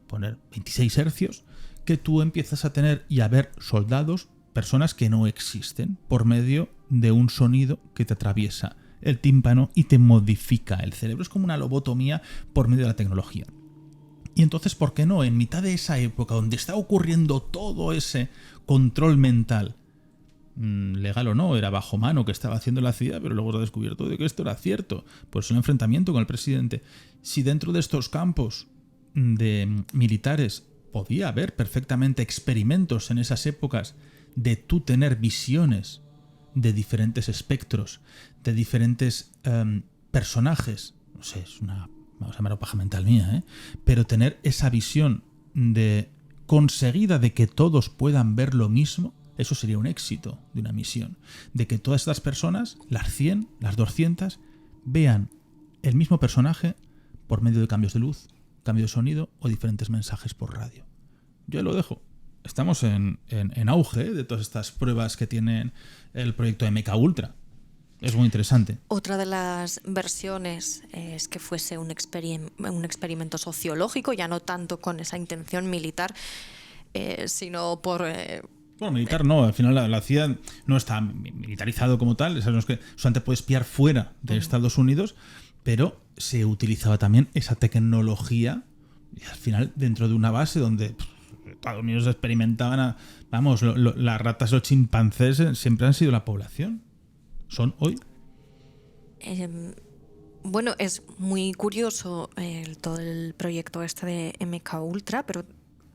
poner 26 hercios, que tú empiezas a tener y a ver soldados, personas que no existen, por medio de un sonido que te atraviesa el tímpano y te modifica el cerebro. Es como una lobotomía por medio de la tecnología. Y entonces, ¿por qué no? En mitad de esa época donde está ocurriendo todo ese control mental, legal o no, era bajo mano que estaba haciendo la CIA, pero luego se ha descubierto de que esto era cierto, por su enfrentamiento con el presidente. Si dentro de estos campos de militares podía haber perfectamente experimentos en esas épocas de tú tener visiones de diferentes espectros, de diferentes personajes, no sé, es una, vamos a llamarlo paja mental mía, pero tener esa visión de conseguida de que todos puedan ver lo mismo, eso sería un éxito de una misión, de que todas estas personas, las 100, las 200, vean el mismo personaje por medio de cambios de luz, cambio de sonido o diferentes mensajes por radio. Yo lo dejo. Estamos en auge de todas estas pruebas que tienen el proyecto de MK Ultra. Es muy interesante. Otra de las versiones es que fuese un experimento sociológico, ya no tanto con esa intención militar, sino por... Bueno, militar no, al final la CIA no está militarizado como tal, sabemos que solamente puede espiar fuera de Estados Unidos, pero se utilizaba también esa tecnología y al final dentro de una base donde Estados Unidos experimentaban las ratas, los chimpancés siempre han sido la población. ¿Son hoy? Bueno, es muy curioso todo el proyecto este de MK Ultra, pero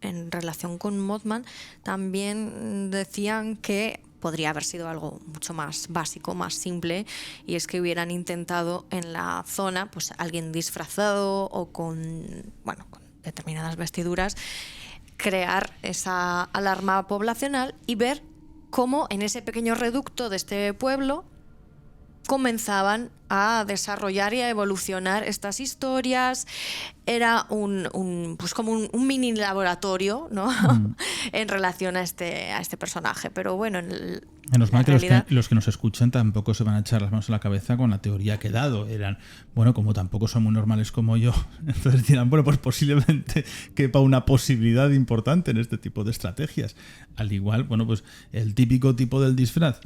en relación con Mothman también decían que podría haber sido algo mucho más básico, más simple, y es que hubieran intentado en la zona, pues alguien disfrazado o con determinadas vestiduras, crear esa alarma poblacional y ver cómo en ese pequeño reducto de este pueblo comenzaban a desarrollar y a evolucionar estas historias. Era pues como un mini laboratorio, ¿no? En relación a este personaje. Pero bueno, menos mal que los que nos escuchan tampoco se van a echar las manos a la cabeza con la teoría que he dado. Eran, bueno, como tampoco son muy normales como yo, entonces dirán, bueno, pues posiblemente quepa una posibilidad importante en este tipo de estrategias. Al igual, bueno, pues el típico tipo del disfraz.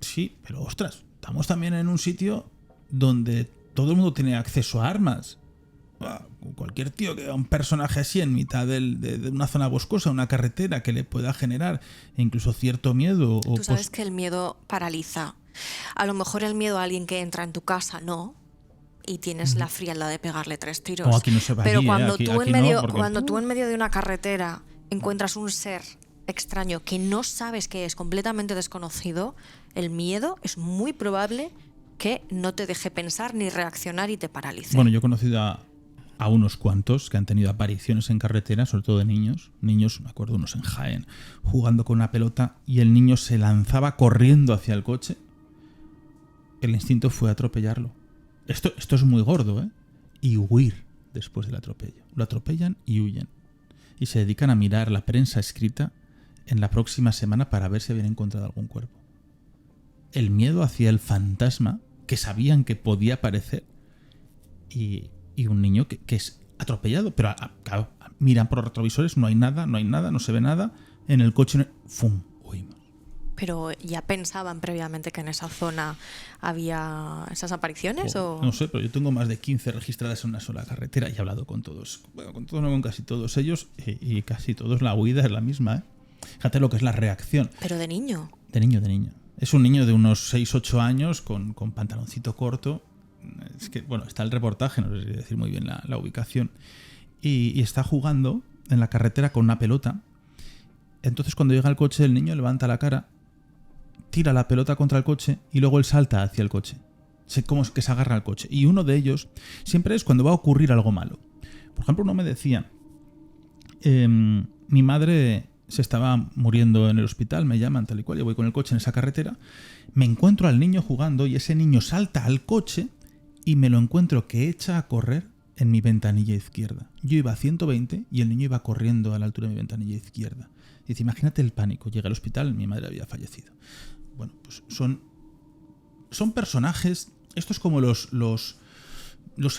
Sí, pero ostras, estamos también en un sitio donde todo el mundo tiene acceso a armas. Cualquier tío que vea un personaje así en mitad de una zona boscosa, una carretera, que le pueda generar incluso cierto miedo. Tú sabes que el miedo paraliza. A lo mejor el miedo a alguien que entra en tu casa no, y tienes la frialdad de pegarle 3 tiros. No, aquí no se va. Pero allí, cuando, aquí, tú, aquí cuando tú en medio de una carretera encuentras un ser extraño que no sabes que es, completamente desconocido, el miedo es muy probable que no te deje pensar ni reaccionar y te paralice. Bueno, yo he conocido a unos cuantos que han tenido apariciones en carretera, sobre todo de niños. Niños, me acuerdo unos en Jaén, jugando con una pelota y el niño se lanzaba corriendo hacia el coche. El instinto fue atropellarlo. Esto es muy gordo, ¿eh? Y huir después del atropello. Lo atropellan y huyen. Y se dedican a mirar la prensa escrita en la próxima semana para ver si habían encontrado algún cuerpo. El miedo hacia el fantasma que sabían que podía aparecer y un niño que es atropellado, pero claro, miran por los retrovisores, no hay nada, no se ve nada, en el coche, ¡fum!, huimos. ¿Pero ya pensaban previamente que en esa zona había esas apariciones? ¿O? No sé, pero yo tengo más de 15 registradas en una sola carretera y he hablado con todos. Bueno, con todos, no, con casi todos ellos, y casi todos la huida es la misma, ¿eh? Fíjate lo que es la reacción. ¿Pero de niño? De niño. Es un niño de unos 6-8 años con pantaloncito corto. Es que, bueno, está el reportaje, no sé decir muy bien la ubicación. Y está jugando en la carretera con una pelota. Entonces, cuando llega al coche, el niño levanta la cara, tira la pelota contra el coche y luego él salta hacia el coche. Como que se agarra al coche. Y uno de ellos siempre es cuando va a ocurrir algo malo. Por ejemplo, uno me decía, mi madre se estaba muriendo en el hospital, me llaman tal y cual, yo voy con el coche en esa carretera, me encuentro al niño jugando y ese niño salta al coche y me lo encuentro que echa a correr en mi ventanilla izquierda. Yo iba a 120 y el niño iba corriendo a la altura de mi ventanilla izquierda. Y dice, imagínate el pánico, llega al hospital, mi madre había fallecido. Bueno, pues son personajes, esto es como los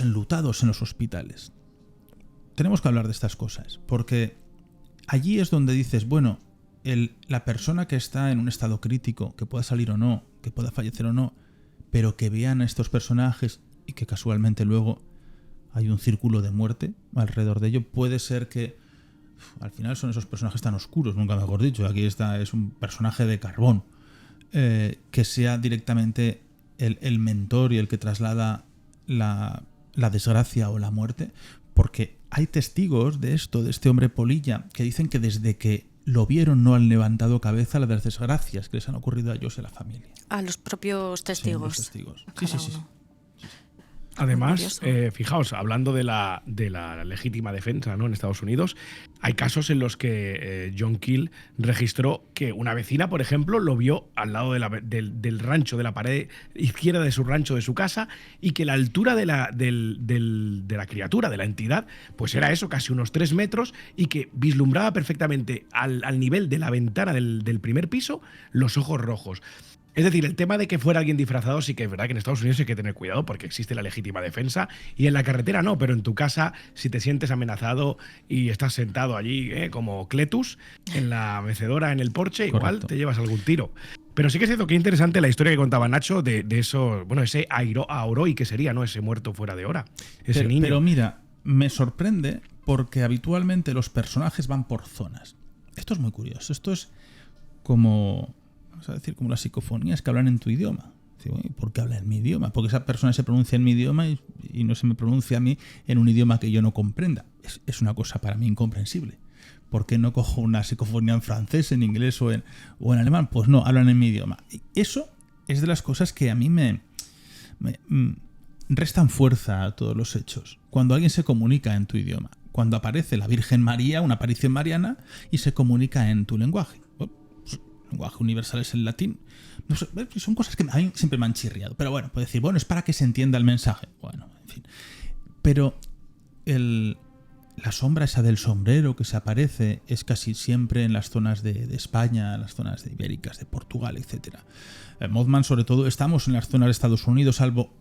enlutados en los hospitales. Tenemos que hablar de estas cosas, porque allí es donde dices, bueno, la persona que está en un estado crítico, que pueda salir o no, que pueda fallecer o no, pero que vean a estos personajes y que casualmente luego hay un círculo de muerte alrededor de ello, puede ser que al final son esos personajes tan oscuros, nunca mejor dicho, aquí es un personaje de carbón, que sea directamente el mentor y el que traslada la desgracia o la muerte, porque hay testigos de esto, de este hombre polilla, que dicen que desde que lo vieron no han levantado cabeza a las desgracias que les han ocurrido a ellos y a la familia. A los propios testigos. Sí, los testigos. Sí. Además, fijaos, hablando de la legítima defensa, ¿no?, en Estados Unidos, hay casos en los que John Keel registró que una vecina, por ejemplo, lo vio al lado del rancho, de la pared izquierda de su rancho, de su casa, y que la altura de la criatura, de la entidad, pues era eso, casi unos 3 metros, y que vislumbraba perfectamente al nivel de la ventana del primer piso los ojos rojos. Es decir, el tema de que fuera alguien disfrazado sí que es verdad que en Estados Unidos hay que tener cuidado porque existe la legítima defensa y en la carretera no, pero en tu casa, si te sientes amenazado y estás sentado allí como Cletus en la mecedora, en el porche, igual Correcto. te llevas algún tiro. Pero sí que es cierto que interesante la historia que contaba Nacho de eso, bueno, ese Aoroi que sería, ¿no?, ese muerto fuera de hora, ese niño. Pero mira, me sorprende porque habitualmente los personajes van por zonas. Esto es muy curioso, esto es como... vamos a decir, como las psicofonías que hablan en tu idioma. ¿Por qué habla en mi idioma? Porque esa persona se pronuncia en mi idioma y no se me pronuncia a mí en un idioma que yo no comprenda. Es una cosa para mí incomprensible. ¿Por qué no cojo una psicofonía en francés, en inglés o en alemán? Pues no, hablan en mi idioma. Y eso es de las cosas que a mí me restan fuerza a todos los hechos. Cuando alguien se comunica en tu idioma, cuando aparece la Virgen María, una aparición mariana, y se comunica en tu lenguaje. lenguaje universal es el latín. No sé, son cosas que a mí siempre me han chirriado. Pero bueno, puedo decir, bueno, es para que se entienda el mensaje. Bueno, en fin. Pero la sombra esa del sombrero que se aparece es casi siempre en las zonas de España, en las zonas de ibéricas, de Portugal, etc. Mothman, sobre todo, estamos en las zonas de Estados Unidos, salvo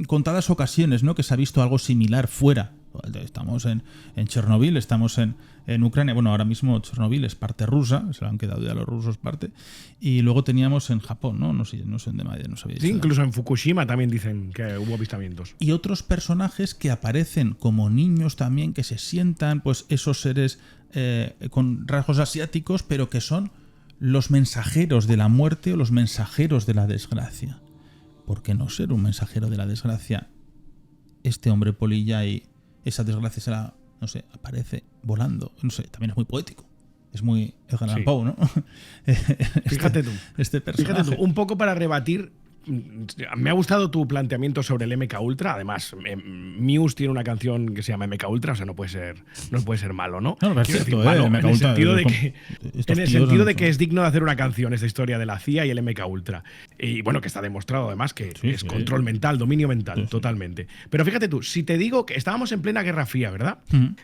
contadas ocasiones, ¿no?, que se ha visto algo similar fuera. Estamos en Chernobyl, estamos en Ucrania. Bueno, ahora mismo Chernobyl es parte rusa, se lo han quedado ya los rusos parte. Y luego teníamos en Japón, ¿no? No sé en dónde, no sabía. Sí, incluso en Fukushima también dicen que hubo avistamientos. Y otros personajes que aparecen como niños también, que se sientan, pues esos seres con rasgos asiáticos, pero que son los mensajeros de la muerte o los mensajeros de la desgracia. ¿Por qué no ser un mensajero de la desgracia? Este hombre polilla y esa desgracia no sé, aparece volando. No sé, también es muy poético. Es muy Edgar Allan Poe, ¿no? Fíjate tú. Este personaje. Fíjate tú, un poco para rebatir. Me ha gustado tu planteamiento sobre el MK Ultra. Además, Muse tiene una canción que se llama MK Ultra, o sea, no puede ser malo, ¿no? No, es cierto, malo, MK en el Ultra, sentido de que es digno de hacer una canción, esta historia de la CIA y el MK Ultra. Y bueno, que está demostrado además que es control mental, dominio mental, totalmente. Pero fíjate tú, si te digo que estábamos en plena Guerra Fría, ¿verdad?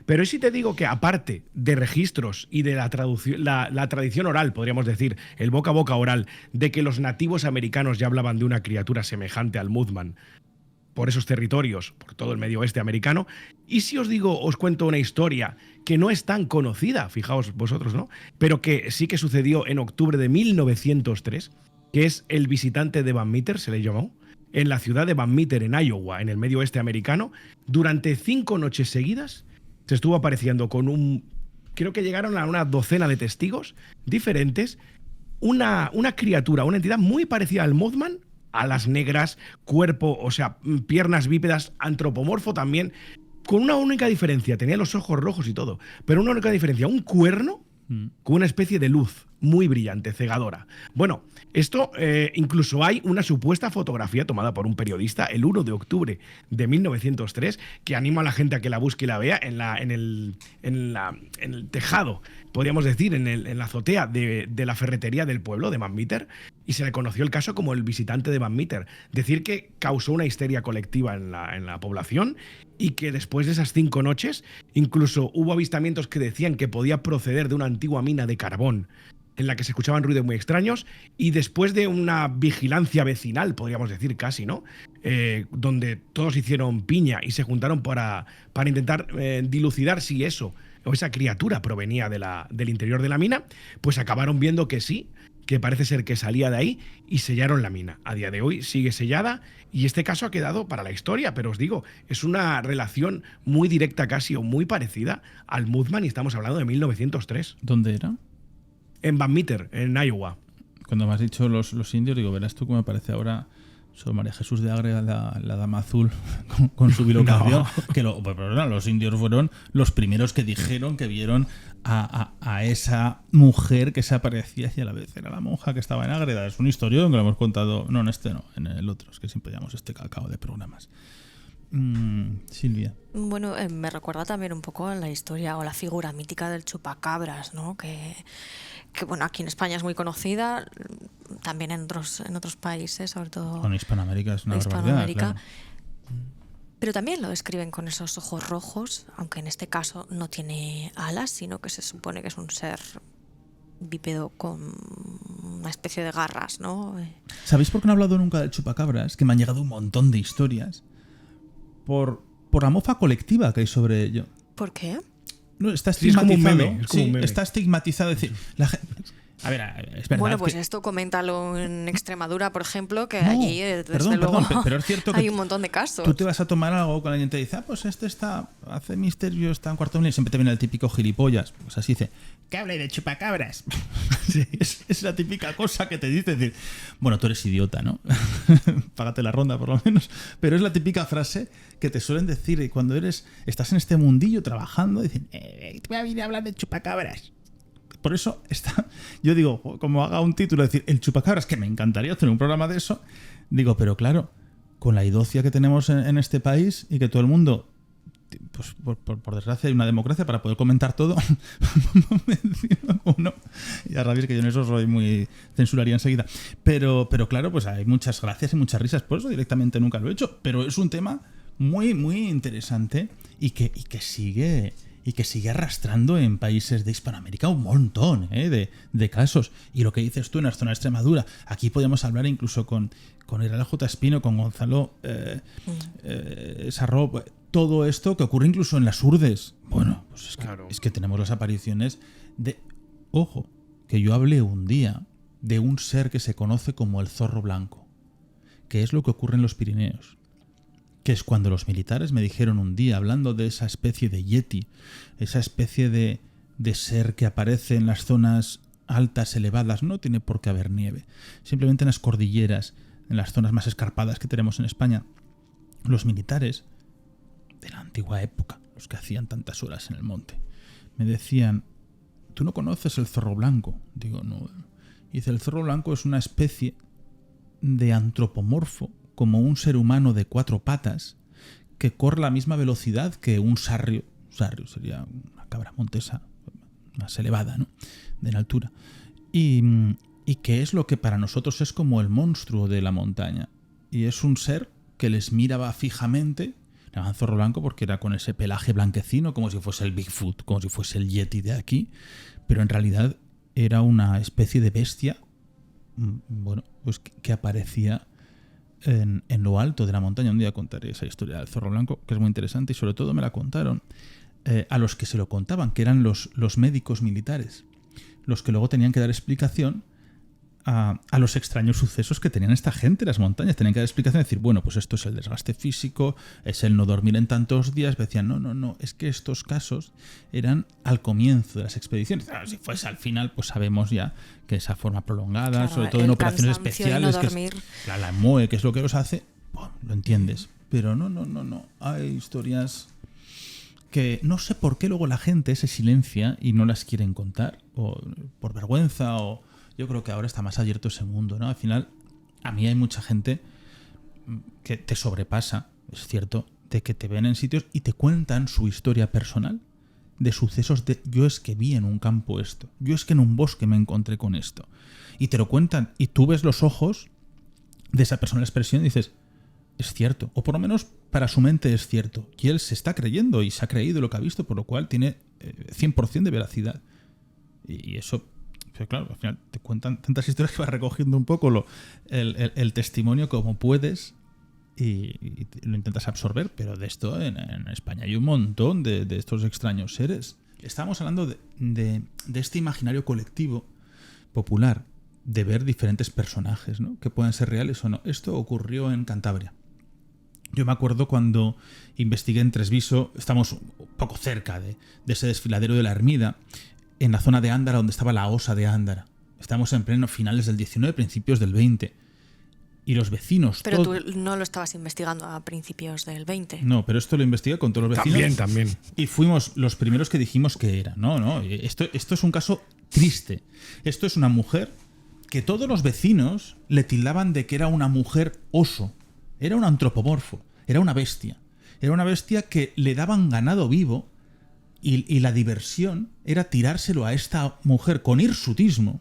Pero si te digo que aparte de registros y de la tradición oral, podríamos decir, el boca a boca oral, de que los nativos americanos ya hablaban de una criatura semejante al Mothman por esos territorios, por todo el medio oeste americano, y si os cuento una historia que no es tan conocida, fijaos vosotros, ¿no?, pero que sí que sucedió en octubre de 1903, que es el visitante de Van Meter, se le llamó, en la ciudad de Van Meter, en Iowa, en el medio oeste americano. Durante 5 noches seguidas se estuvo apareciendo con creo que llegaron a una docena de testigos diferentes, una criatura, una entidad muy parecida al Mothman, alas negras, cuerpo, o sea, piernas bípedas, antropomorfo también, con una única diferencia, tenía los ojos rojos y todo, pero una única diferencia, un cuerno con una especie de luz muy brillante, cegadora. Bueno, esto incluso hay una supuesta fotografía tomada por un periodista el 1 de octubre de 1903 que anima a la gente a que la busque y la vea en el tejado, podríamos decir, en la azotea de la ferretería del pueblo de Van Meter, y se le conoció el caso como el visitante de Van Meter. Decir que causó una histeria colectiva en la población, y que después de esas 5 noches incluso hubo avistamientos que decían que podía proceder de una antigua mina de carbón en la que se escuchaban ruidos muy extraños, y después de una vigilancia vecinal, podríamos decir casi, ¿no?, donde todos hicieron piña y se juntaron para intentar dilucidar si eso o esa criatura provenía del interior de la mina, pues acabaron viendo que sí, que parece ser que salía de ahí, y sellaron la mina. A día de hoy sigue sellada, y este caso ha quedado para la historia, pero os digo, es una relación muy directa casi, o muy parecida al Mothman, y estamos hablando de 1903. ¿Dónde era? En Van Meter, en Iowa. Cuando me has dicho los indios, digo, verás tú cómo me parece ahora sobre María Jesús de Ágreda, la dama azul, con su bilocación. Que los indios fueron los primeros que dijeron que vieron a esa mujer que se aparecía y a la vez era la monja que estaba en Ágreda. Es una historia que lo hemos contado, no en este, no, en el otro, es que siempre llamamos este cacao de programas. Silvia. Bueno, me recuerda también un poco a la historia o la figura mítica del chupacabras, ¿no? Que bueno, aquí en España es muy conocida, también en otros países, sobre todo en Hispanoamérica es una barbaridad, claro. Pero también lo describen con esos ojos rojos, aunque en este caso no tiene alas, sino que se supone que es un ser bípedo con una especie de garras, ¿no? ¿Sabéis por qué no he hablado nunca del chupacabras? Que me han llegado un montón de historias por la mofa colectiva que hay sobre ello. ¿Por qué? No, está estigmatizado. Es como un meme. Está estigmatizado. Es decir, la gente, a ver, es verdad. Bueno, pues que esto coméntalo en Extremadura, por ejemplo, que allí, desde luego, pero es cierto que hay un montón de casos. Tú te vas a tomar algo con alguien y te dice, pues hace misterio, está en cuarto milenio, y siempre te viene el típico gilipollas. Pues así dice, que hable de chupacabras. Sí, es la típica cosa que te dice, es decir, bueno, tú eres idiota, ¿no? Págate la ronda por lo menos. Pero es la típica frase que te suelen decir cuando estás en este mundillo trabajando, dicen, te voy a venir a hablar de chupacabras. Por eso yo digo, como haga un título, decir, el chupacabras, que me encantaría hacer un programa de eso, digo, pero claro, con la idocia que tenemos en este país y que todo el mundo pues por desgracia hay una democracia para poder comentar todo. No. Ya sabéis que yo en eso soy muy censuraría enseguida. Pero claro, pues hay muchas gracias y muchas risas. Por eso directamente nunca lo he hecho. Pero es un tema muy, muy interesante y que sigue arrastrando en países de Hispanoamérica un montón de casos. Y lo que dices tú en la zona de Extremadura, aquí podemos hablar incluso con Irala J. Espino, con Gonzalo Sarro, todo esto que ocurre incluso en las urdes. Bueno, pues es que tenemos las apariciones de... Ojo, que yo hablé un día de un ser que se conoce como el zorro blanco, que es lo que ocurre en los Pirineos. Que es cuando los militares me dijeron un día, hablando de esa especie de yeti, esa especie de ser que aparece en las zonas altas, elevadas, no tiene por qué haber nieve, simplemente en las cordilleras, en las zonas más escarpadas que tenemos en España, los militares de la antigua época, los que hacían tantas horas en el monte, me decían, ¿tú no conoces el zorro blanco? Digo, no. Y dice, el zorro blanco es una especie de antropomorfo, como un ser humano de 4 patas que corre a la misma velocidad que un sarrio. Sarrio sería una cabra montesa más elevada, ¿no? En altura. Y que es lo que para nosotros es como el monstruo de la montaña. Y es un ser que les miraba fijamente. Le llamaban zorro blanco porque era con ese pelaje blanquecino, como si fuese el Bigfoot, como si fuese el Yeti de aquí. Pero en realidad era una especie de bestia, bueno, pues que aparecía en lo alto de la montaña. Un día contaré esa historia del zorro blanco, que es muy interesante, y sobre todo me la contaron a los que se lo contaban, que eran los médicos militares, los que luego tenían que dar explicación a los extraños sucesos que tenían esta gente en las montañas. Tenían que dar explicación y decir, bueno, pues esto es el desgaste físico, es el no dormir en tantos días. Me decían, no, es que estos casos eran al comienzo de las expediciones. Claro, si fuese al final, pues sabemos ya que esa forma prolongada, claro, sobre todo en operaciones especiales, que es la MOE, que es lo que los hace, bueno, lo entiendes. Pero no. Hay historias que no sé por qué luego la gente se silencia y no las quieren contar, o por vergüenza, o... Yo creo que ahora está más abierto ese mundo, ¿no? Al final, a mí hay mucha gente que te sobrepasa, es cierto, de que te ven en sitios y te cuentan su historia personal de sucesos de yo es que vi en un campo esto, yo es que en un bosque me encontré con esto. Y te lo cuentan y tú ves los ojos de esa persona en la expresión y dices, es cierto, o por lo menos para su mente es cierto. Y él se está creyendo y se ha creído lo que ha visto, por lo cual tiene 100% de veracidad. Y eso... Pero claro, al final te cuentan tantas historias que vas recogiendo un poco el testimonio como puedes y lo intentas absorber, pero de esto en España hay un montón de estos extraños seres. Estamos hablando de este imaginario colectivo popular, de ver diferentes personajes, ¿no? Que pueden ser reales o no. Esto ocurrió en Cantabria. Yo me acuerdo cuando investigué en Tresviso, estamos un poco cerca de ese desfiladero de la Ermida, en la zona de Ándara, donde estaba la Osa de Ándara. Estamos en pleno finales del 19, principios del 20. Y los vecinos... Pero tú no lo estabas investigando a principios del 20. No, pero esto lo investigué con todos los vecinos. También. Y fuimos los primeros que dijimos que era. No. Esto es un caso triste. Esto es una mujer que todos los vecinos le tildaban de que era una mujer oso. Era un antropomorfo. Era una bestia. Era una bestia que le daban ganado vivo. Y la diversión era tirárselo a esta mujer con hirsutismo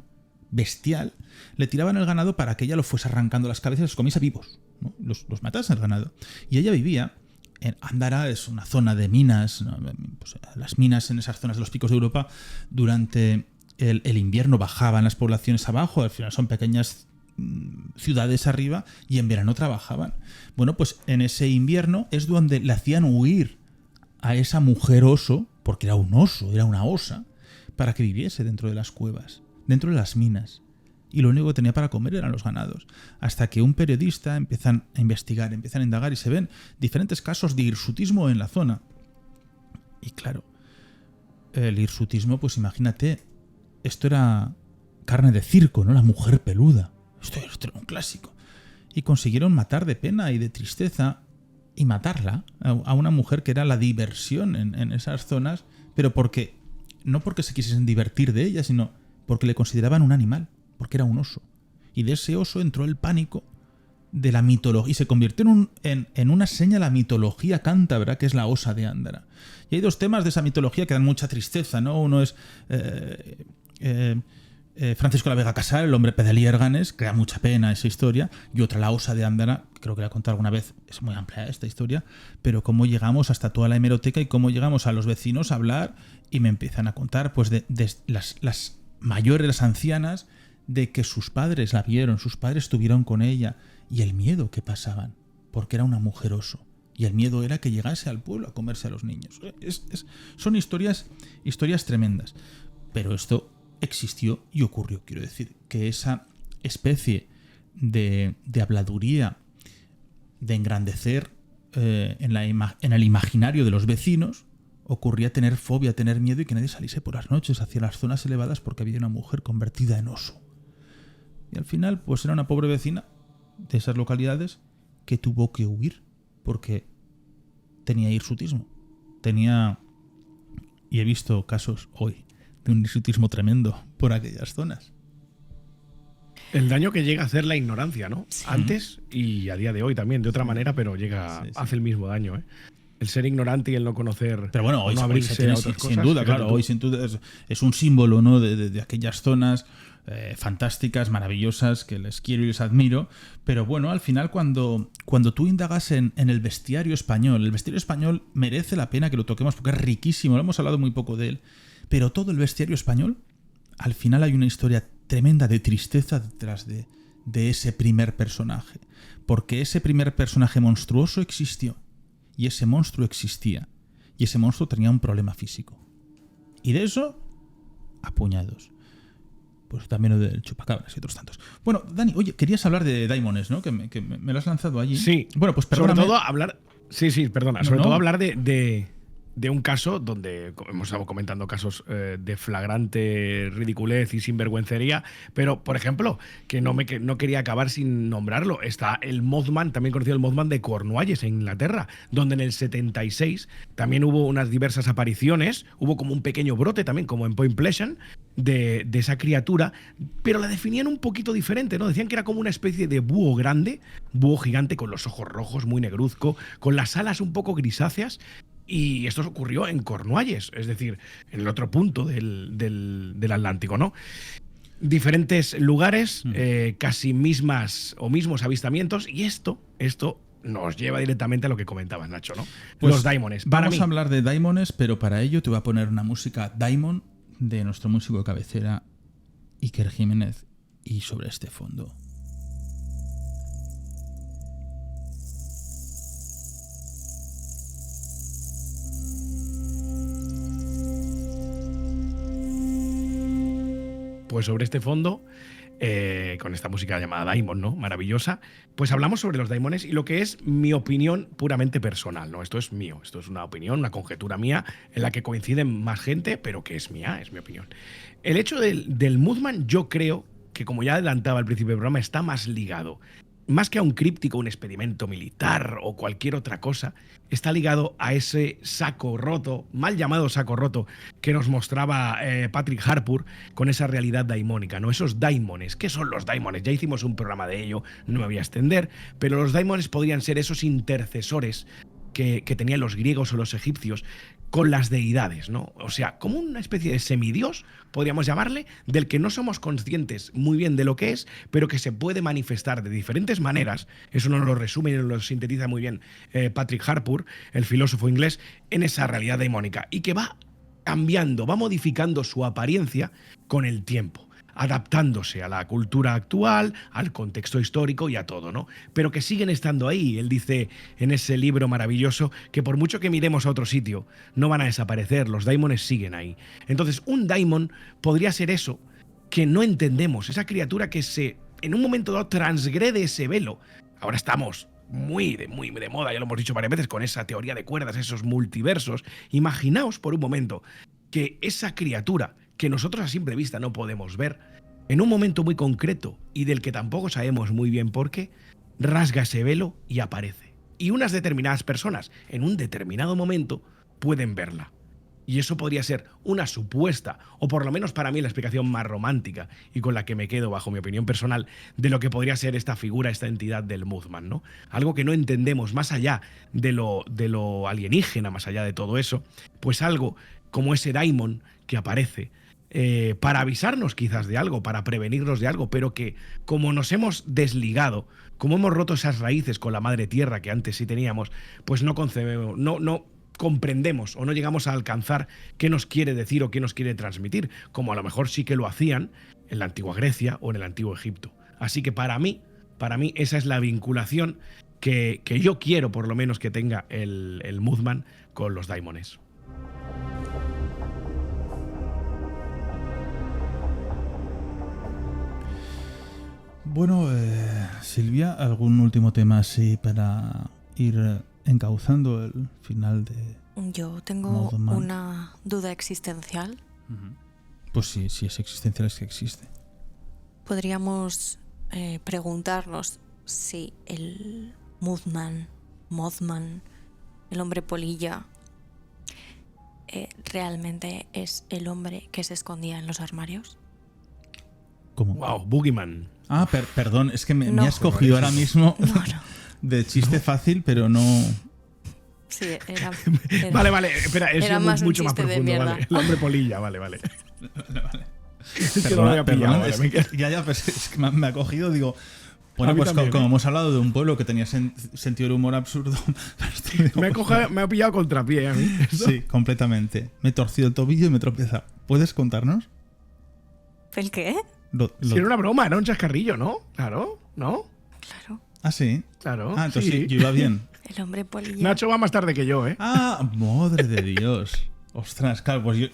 bestial. Le tiraban el ganado para que ella lo fuese arrancando las cabezas y los comiese vivos, ¿no? Los matase el ganado. Y ella vivía en Ándara, es una zona de minas, ¿no? Pues las minas en esas zonas de los picos de Europa durante el invierno bajaban las poblaciones abajo, al final son pequeñas ciudades arriba, y en verano trabajaban. Bueno, pues en ese invierno es donde le hacían huir a esa mujer oso, porque era un oso, era una osa, para que viviese dentro de las cuevas, dentro de las minas. Y lo único que tenía para comer eran los ganados. Hasta que un periodista empiezan a investigar, empiezan a indagar y se ven diferentes casos de hirsutismo en la zona. Y claro, el hirsutismo, pues imagínate, esto era carne de circo, ¿no? La mujer peluda. Esto era un clásico. Y consiguieron matar de pena y de tristeza y matarla a una mujer que era la diversión en esas zonas, pero no porque se quisiesen divertir de ella, sino porque le consideraban un animal, porque era un oso. Y de ese oso entró el pánico de la mitología y se convirtió en una seña de la mitología cántabra, que es la Osa de Ándara. Y hay dos temas de esa mitología que dan mucha tristeza, ¿no? Uno es Francisco la Vega Casal, el hombre Pedaliérganes, que da mucha pena esa historia, y otra, la Osa de Ándara, creo que la he contado alguna vez, es muy amplia esta historia, pero cómo llegamos hasta toda la hemeroteca y cómo llegamos a los vecinos a hablar y me empiezan a contar pues de las mayores, las ancianas, de que sus padres la vieron, sus padres estuvieron con ella, y el miedo que pasaban, porque era una mujer oso. Y el miedo era que llegase al pueblo a comerse a los niños. Son historias tremendas. Pero esto existió y ocurrió. Quiero decir, que esa especie de habladuría, de engrandecer en el imaginario de los vecinos, ocurría tener fobia, tener miedo y que nadie saliese por las noches hacia las zonas elevadas porque había una mujer convertida en oso. Y al final, pues era una pobre vecina de esas localidades que tuvo que huir porque tenía hirsutismo. Y he visto casos hoy de un hirsutismo tremendo por aquellas zonas. El daño que llega a hacer la ignorancia, ¿no? Sí. Antes y a día de hoy también, de otra manera, pero hace el mismo daño, ¿eh? El ser ignorante y el no conocer. Pero bueno, hoy no abrirse tiene, a otras sin cosas, duda, claro, hoy sin duda es un símbolo, ¿no? de aquellas zonas fantásticas, maravillosas, que les quiero y les admiro. Pero bueno, al final cuando tú indagas en el bestiario español, el bestiario español merece la pena que lo toquemos porque es riquísimo, lo hemos hablado muy poco de él, pero todo el bestiario español, al final hay una historia tremenda de tristeza detrás de ese primer personaje, porque ese primer personaje monstruoso existió, y ese monstruo existía, y ese monstruo tenía un problema físico, y de eso a puñados. Pues también lo del chupacabras y otros tantos. Bueno, Dani, oye, querías hablar de Daimones, ¿no? Que me lo has lanzado allí. Sí. Bueno, pues perdóname. Sobre todo hablar. Sí, perdona. Sobre No. todo hablar de un caso donde hemos estado comentando casos de flagrante ridiculez y sinvergüencería, pero, por ejemplo, que no quería acabar sin nombrarlo, está el Mothman, también conocido el Mothman de Cornualles, en Inglaterra, donde en el 76 también hubo unas diversas apariciones, hubo como un pequeño brote también, como en Point Pleasant, de esa criatura, pero la definían un poquito diferente, ¿no? Decían que era como una especie de búho grande, búho gigante con los ojos rojos, muy negruzco, con las alas un poco grisáceas. Y esto ocurrió en Cornualles, es decir, en el otro punto del Atlántico, ¿no? Diferentes lugares, casi mismos avistamientos, y esto nos lleva directamente a lo que comentabas, Nacho, ¿no? Pues los Daimones. Vamos a hablar de Daimones, pero para ello te voy a poner una música Daimon de nuestro músico de cabecera, Iker Jiménez, y sobre este fondo. Pues sobre este fondo, con esta música llamada Daimon, ¿no? Maravillosa, pues hablamos sobre los Daimones y lo que es mi opinión puramente personal, ¿no? Esto es mío, esto es una opinión, una conjetura mía en la que coinciden más gente, pero que es mía, es mi opinión. El hecho del Mothman, yo creo que, como ya adelantaba al principio del programa, está más ligado. Más que a un críptico, un experimento militar o cualquier otra cosa, está ligado a ese saco roto, mal llamado saco roto, que nos mostraba Patrick Harpur con esa realidad daimónica, ¿no? Esos daimones. ¿Qué son los daimones? Ya hicimos un programa de ello, no me voy a extender, pero los daimones podrían ser esos intercesores que tenían los griegos o los egipcios con las deidades, ¿no? O sea, como una especie de semidios, podríamos llamarle, del que no somos conscientes muy bien de lo que es, pero que se puede manifestar de diferentes maneras. Eso nos lo resume y nos lo sintetiza muy bien Patrick Harpur, el filósofo inglés, en esa realidad daimónica, y que va cambiando, va modificando su apariencia con el tiempo, adaptándose a la cultura actual, al contexto histórico y a todo, ¿no? Pero que siguen estando ahí. Él dice en ese libro maravilloso que por mucho que miremos a otro sitio, no van a desaparecer, los daimones siguen ahí. Entonces, un daimon podría ser eso que no entendemos, esa criatura que en un momento dado transgrede ese velo. Ahora estamos muy de moda, ya lo hemos dicho varias veces, con esa teoría de cuerdas, esos multiversos. Imaginaos por un momento que esa criatura que nosotros a simple vista no podemos ver, en un momento muy concreto y del que tampoco sabemos muy bien por qué, rasga ese velo y aparece. Y unas determinadas personas, en un determinado momento, pueden verla. Y eso podría ser una supuesta, o por lo menos para mí la explicación más romántica y con la que me quedo, bajo mi opinión personal, de lo que podría ser esta figura, esta entidad del Mothman, ¿no? Algo que no entendemos más allá de lo alienígena, más allá de todo eso, pues algo como ese daimon que aparece para avisarnos quizás de algo, para prevenirnos de algo, pero que como nos hemos desligado, como hemos roto esas raíces con la madre tierra que antes sí teníamos, pues no concebemos, no comprendemos o no llegamos a alcanzar qué nos quiere decir o qué nos quiere transmitir, como a lo mejor sí que lo hacían en la antigua Grecia o en el antiguo Egipto. Así que para mí esa es la vinculación que yo quiero por lo menos que tenga el Mothman con los daimones. Bueno, Silvia, ¿algún último tema así para ir encauzando el final de Yo tengo Mothman? una duda existencial. Pues sí, si es existencial es que existe. Podríamos preguntarnos si el Mothman, el hombre polilla, realmente es el hombre que se escondía en los armarios. ¿Cómo? Wow, Boogeyman. Ah, perdón, es que me No. has cogido ahora mismo No. de chiste fácil, pero no... Sí, era Vale, espera, eso era es más un mucho más chiste de profundo, mierda. vale. El hombre polilla, vale. Es que no lo Perdona, había pillado, vale, es me que- ya, pues es que me ha cogido, digo... Bueno, A mí pues también, como ¿eh? hemos hablado de un pueblo que tenía sentido del humor absurdo... me ha pillado contrapié a mí. Sí, completamente. Me he torcido el tobillo y me he tropezado. ¿Puedes contarnos? ¿El qué? Si era una broma, era un chascarrillo, ¿no? Claro, ¿no? Claro, Ah, sí. Claro. Ah, entonces sí. yo iba bien. el hombre polilla. Nacho va más tarde que yo, ¿eh? Ah, madre de Dios. Ostras, claro, pues yo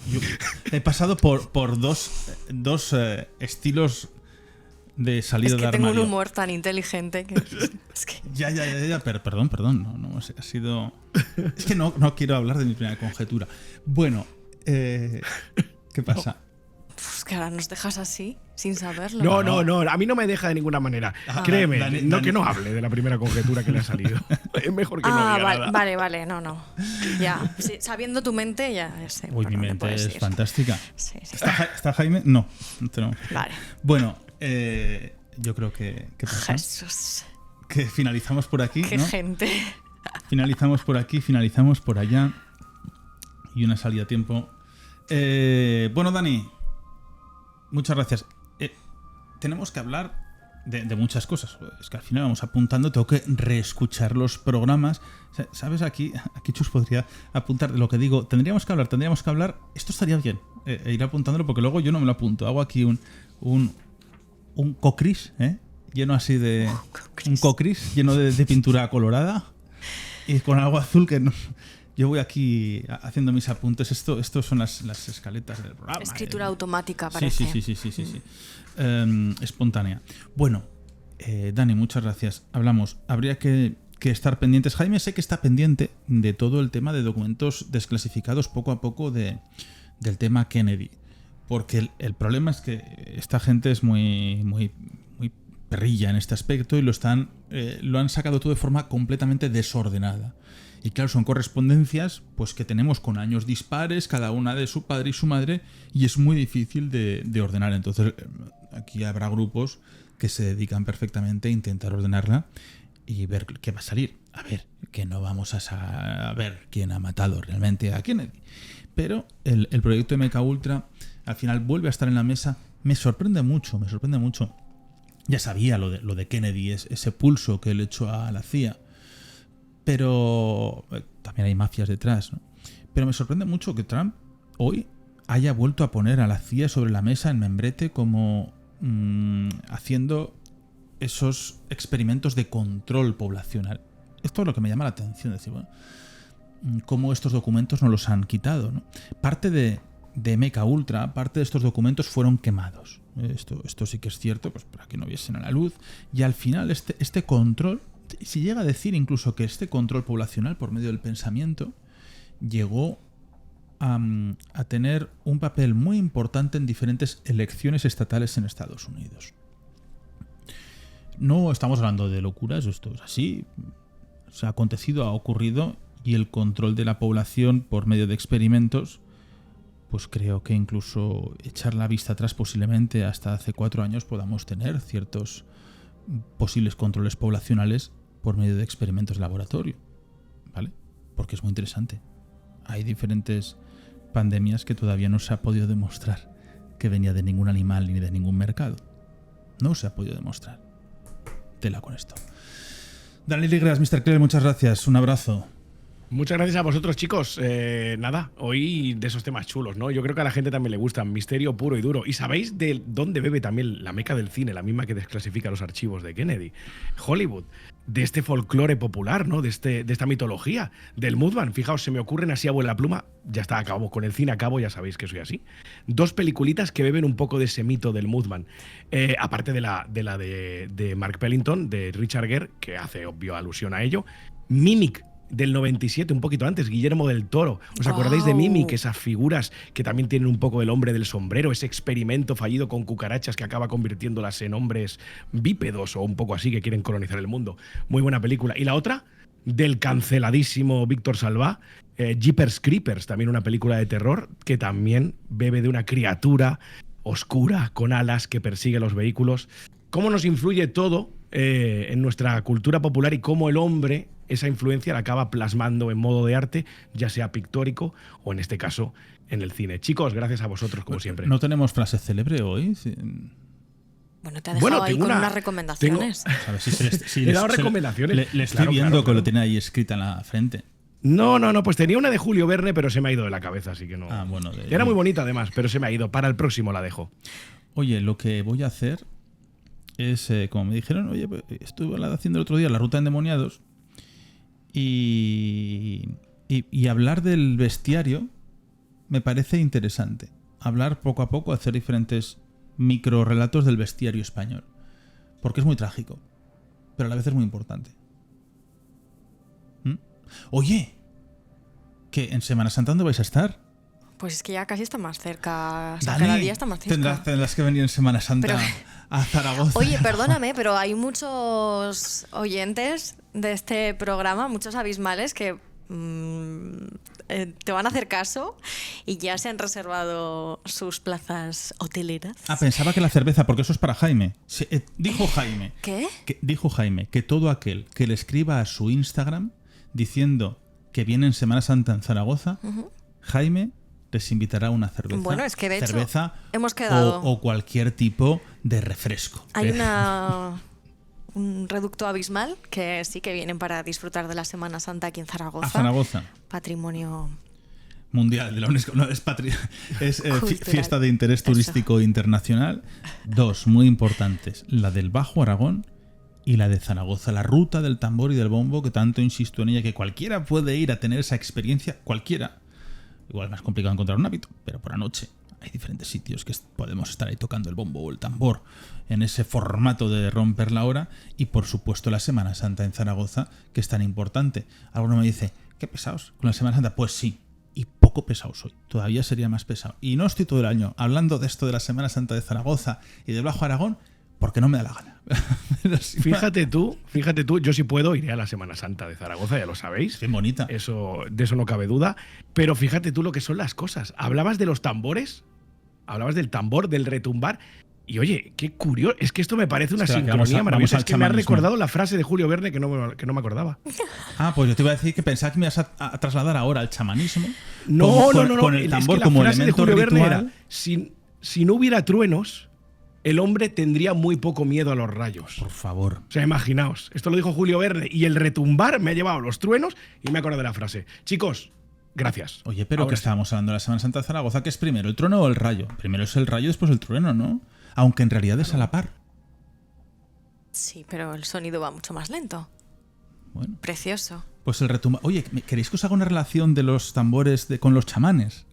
he pasado por dos estilos de salida Es que del tengo un armario. humor tan inteligente que es que Ya, pero perdón, no, ha sido... Es que no quiero hablar de mi primera conjetura. Bueno, ¿qué pasa? pues que ahora nos dejas así, sin saberlo. No, a mí no me deja de ninguna manera. Ah, Créeme, Dani. que no hable de la primera conjetura que le ha salido. Es mejor que no diga nada. Vale, no. Ya, sí, sabiendo tu mente ya sé. Uy, por mi dónde mente puedes es ir. fantástica. Sí. ¿Está Jaime? No. Vale. Bueno, yo creo que ¿qué pasa? Jesús, Que finalizamos por aquí, qué ¿no? gente. Finalizamos por aquí, finalizamos por allá. Y una salida a tiempo. Bueno, Dani, muchas gracias. Tenemos que hablar de muchas cosas. Es que al final vamos apuntando, tengo que reescuchar los programas. ¿Sabes? Aquí Chus podría apuntar de lo que digo. Tendríamos que hablar. Esto estaría bien, ir apuntándolo, porque luego yo no me lo apunto. Hago aquí un cocris, lleno así de... Un cocris lleno de pintura colorada y con algo azul que no... Yo voy aquí haciendo mis apuntes. Esto son las escaletas del programa. Escritura automática, parece. Sí. Espontánea. Bueno, Dani, muchas gracias. Hablamos. Habría que estar pendientes. Jaime sé que está pendiente de todo el tema de documentos desclasificados poco a poco del tema Kennedy. Porque el problema es que esta gente es muy perrilla en este aspecto y lo han sacado todo de forma completamente desordenada. Y claro, son correspondencias pues que tenemos con años dispares, cada una de su padre y su madre, y es muy difícil de ordenar. Entonces, aquí habrá grupos que se dedican perfectamente a intentar ordenarla y ver qué va a salir. A ver, que no vamos a saber quién ha matado realmente a Kennedy. Pero el proyecto MKUltra al final vuelve a estar en la mesa. Me sorprende mucho. Ya sabía lo de Kennedy, ese pulso que le echó a la CIA. Pero también hay mafias detrás, ¿no? Pero me sorprende mucho que Trump hoy haya vuelto a poner a la CIA sobre la mesa en membrete como haciendo esos experimentos de control poblacional. Esto es lo que me llama la atención, decir, bueno, cómo estos documentos no los han quitado, ¿no? Parte de MKUltra, parte de estos documentos fueron quemados. Esto sí que es cierto, pues para que no viesen a la luz. Y al final este control, si llega a decir incluso que este control poblacional por medio del pensamiento llegó a tener un papel muy importante en diferentes elecciones estatales en Estados Unidos. No estamos hablando de locuras, esto es así. Se ha acontecido, ha ocurrido, y el control de la población por medio de experimentos pues creo que incluso echar la vista atrás posiblemente hasta hace 4 años podamos tener ciertos posibles controles poblacionales por medio de experimentos de laboratorio, ¿vale? Porque es muy interesante. Hay diferentes pandemias que todavía no se ha podido demostrar que venía de ningún animal ni de ningún mercado. No se ha podido demostrar. Tela con esto. Daniel Ligras, Mr. Clear, muchas gracias. Un abrazo. Muchas gracias a vosotros, chicos. Nada, hoy de esos temas chulos, ¿no? Yo creo que a la gente también le gusta misterio puro y duro. ¿Y sabéis de dónde bebe también la meca del cine, la misma que desclasifica los archivos de Kennedy? Hollywood. De este folclore popular, ¿no? De esta mitología, del Mudman. Fijaos, se me ocurren así a vuela pluma. Ya está, acabamos con el cine, ya sabéis que soy así. 2 peliculitas que beben un poco de ese mito del Mudman. Aparte de la de Mark Pellington, de Richard Gere, que hace obvio alusión a ello. Mimic, del 97, un poquito antes, Guillermo del Toro. ¿Os acordáis de Mimic? Esas figuras que también tienen un poco del hombre del sombrero, ese experimento fallido con cucarachas que acaba convirtiéndolas en hombres bípedos o un poco así que quieren colonizar el mundo. Muy buena película. Y la otra, del canceladísimo Víctor Salvá, Jeepers Creepers, también una película de terror que también bebe de una criatura oscura con alas que persigue los vehículos. ¿Cómo nos influye todo en nuestra cultura popular y cómo el hombre esa influencia la acaba plasmando en modo de arte, ya sea pictórico o en este caso en el cine? Chicos, gracias a vosotros como siempre. ¿No tenemos frase célebre hoy? Sí. Bueno, te ha dejado ahí con unas recomendaciones. A ver, si le he dado recomendaciones. Le estoy viendo que lo tiene ahí escrita en la frente. No, pues tenía una de Julio Verne, pero se me ha ido de la cabeza, así que no. Bueno. Era muy bonita además, pero se me ha ido. Para el próximo la dejo. Oye, lo que voy a hacer es, como me dijeron, oye, pues, estuve haciendo el otro día la ruta de endemoniados y hablar del bestiario me parece interesante. Hablar poco a poco, hacer diferentes microrelatos del bestiario español. Porque es muy trágico, pero a la vez es muy importante. Oye, ¿que en Semana Santa dónde vais a estar? Pues es que ya casi está más cerca. O sea, Dani, cada día está más cerca. Tendrás que venir en Semana Santa a Zaragoza. Oye, perdóname, pero hay muchos oyentes de este programa, muchos abismales, que te van a hacer caso y ya se han reservado sus plazas hoteleras. Pensaba que la cerveza, porque eso es para Jaime. Dijo Jaime. ¿Qué? Dijo Jaime que todo aquel que le escriba a su Instagram diciendo que viene en Semana Santa en Zaragoza, Jaime les invitará a una cerveza. Bueno, es que de cerveza hecho hemos quedado. O cualquier tipo de refresco. Hay un reducto abismal que sí que vienen para disfrutar de la Semana Santa aquí en Zaragoza. A Zaragoza. Patrimonio mundial de la UNESCO. No, es fiesta de interés turístico internacional. 2 muy importantes: la del Bajo Aragón y la de Zaragoza, la ruta del tambor y del bombo, que tanto insisto en ella, que cualquiera puede ir a tener esa experiencia, cualquiera. Igual es más complicado encontrar un hábito, pero por la noche hay diferentes sitios que podemos estar ahí tocando el bombo o el tambor en ese formato de romper la hora. Y por supuesto la Semana Santa en Zaragoza, que es tan importante. Alguno me dice, qué pesados con la Semana Santa. Pues sí, y poco pesado soy, todavía sería más pesado. Y no estoy todo el año hablando de esto de la Semana Santa de Zaragoza y del Bajo Aragón, porque no me da la gana. Fíjate tú, yo sí puedo, iré a la Semana Santa de Zaragoza, ya lo sabéis. Qué bonita. De eso no cabe duda. Pero fíjate tú lo que son las cosas. Hablabas de los tambores, hablabas del tambor, del retumbar. Y oye, qué curioso. Es que esto me parece una sincronía maravillosa. Es que me ha recordado la frase de Julio Verne que no me acordaba. Pues yo te iba a decir que pensaba que me ibas a trasladar ahora al chamanismo. No. Con el tambor como elemento ritual. Era, si no hubiera truenos, el hombre tendría muy poco miedo a los rayos. Por favor. O sea, imaginaos. Esto lo dijo Julio Verne. Y el retumbar me ha llevado a los truenos y me he acordado de la frase. Chicos, gracias. Oye, pero ahora que estábamos hablando de la Semana Santa de Zaragoza, ¿qué es primero, el trueno o el rayo? Primero es el rayo, después el trueno, ¿no? Aunque en realidad es a la par. Sí, pero el sonido va mucho más lento. Bueno. Precioso. Pues el retumbar. Oye, ¿queréis que os haga una relación de los tambores con los chamanes?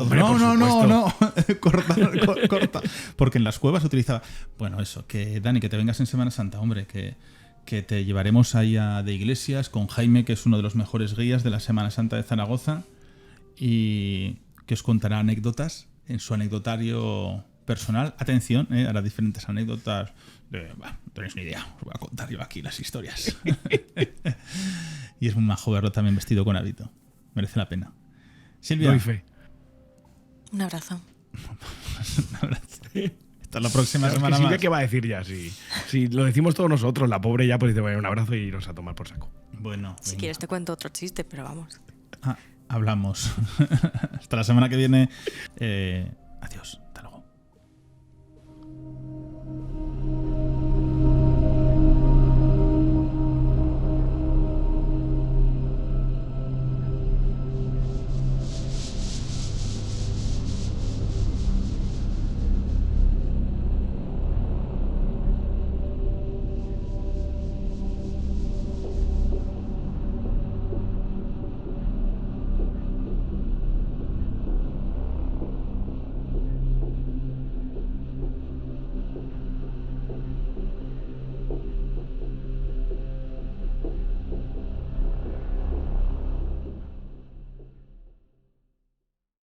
No. Corta. Porque en las cuevas se utilizaba. Bueno, eso, que Dani, que te vengas en Semana Santa, hombre, que te llevaremos ahí de Iglesias con Jaime, que es uno de los mejores guías de la Semana Santa de Zaragoza, y que os contará anécdotas en su anecdotario personal. Atención, hará diferentes anécdotas. No tenéis ni idea, os voy a contar yo aquí las historias. Y es muy majo verlo también vestido con hábito. Merece la pena. Silvia. Doy fe. Un abrazo. Hasta la próxima Claro, semana Silvia, más. ¿qué va a decir ya? Si lo decimos todos nosotros, la pobre ya pues dice, bueno, un abrazo y nos a tomar por saco. Bueno, Si venga. quieres te cuento otro chiste, pero vamos. Hablamos. Hasta la semana que viene. Adiós.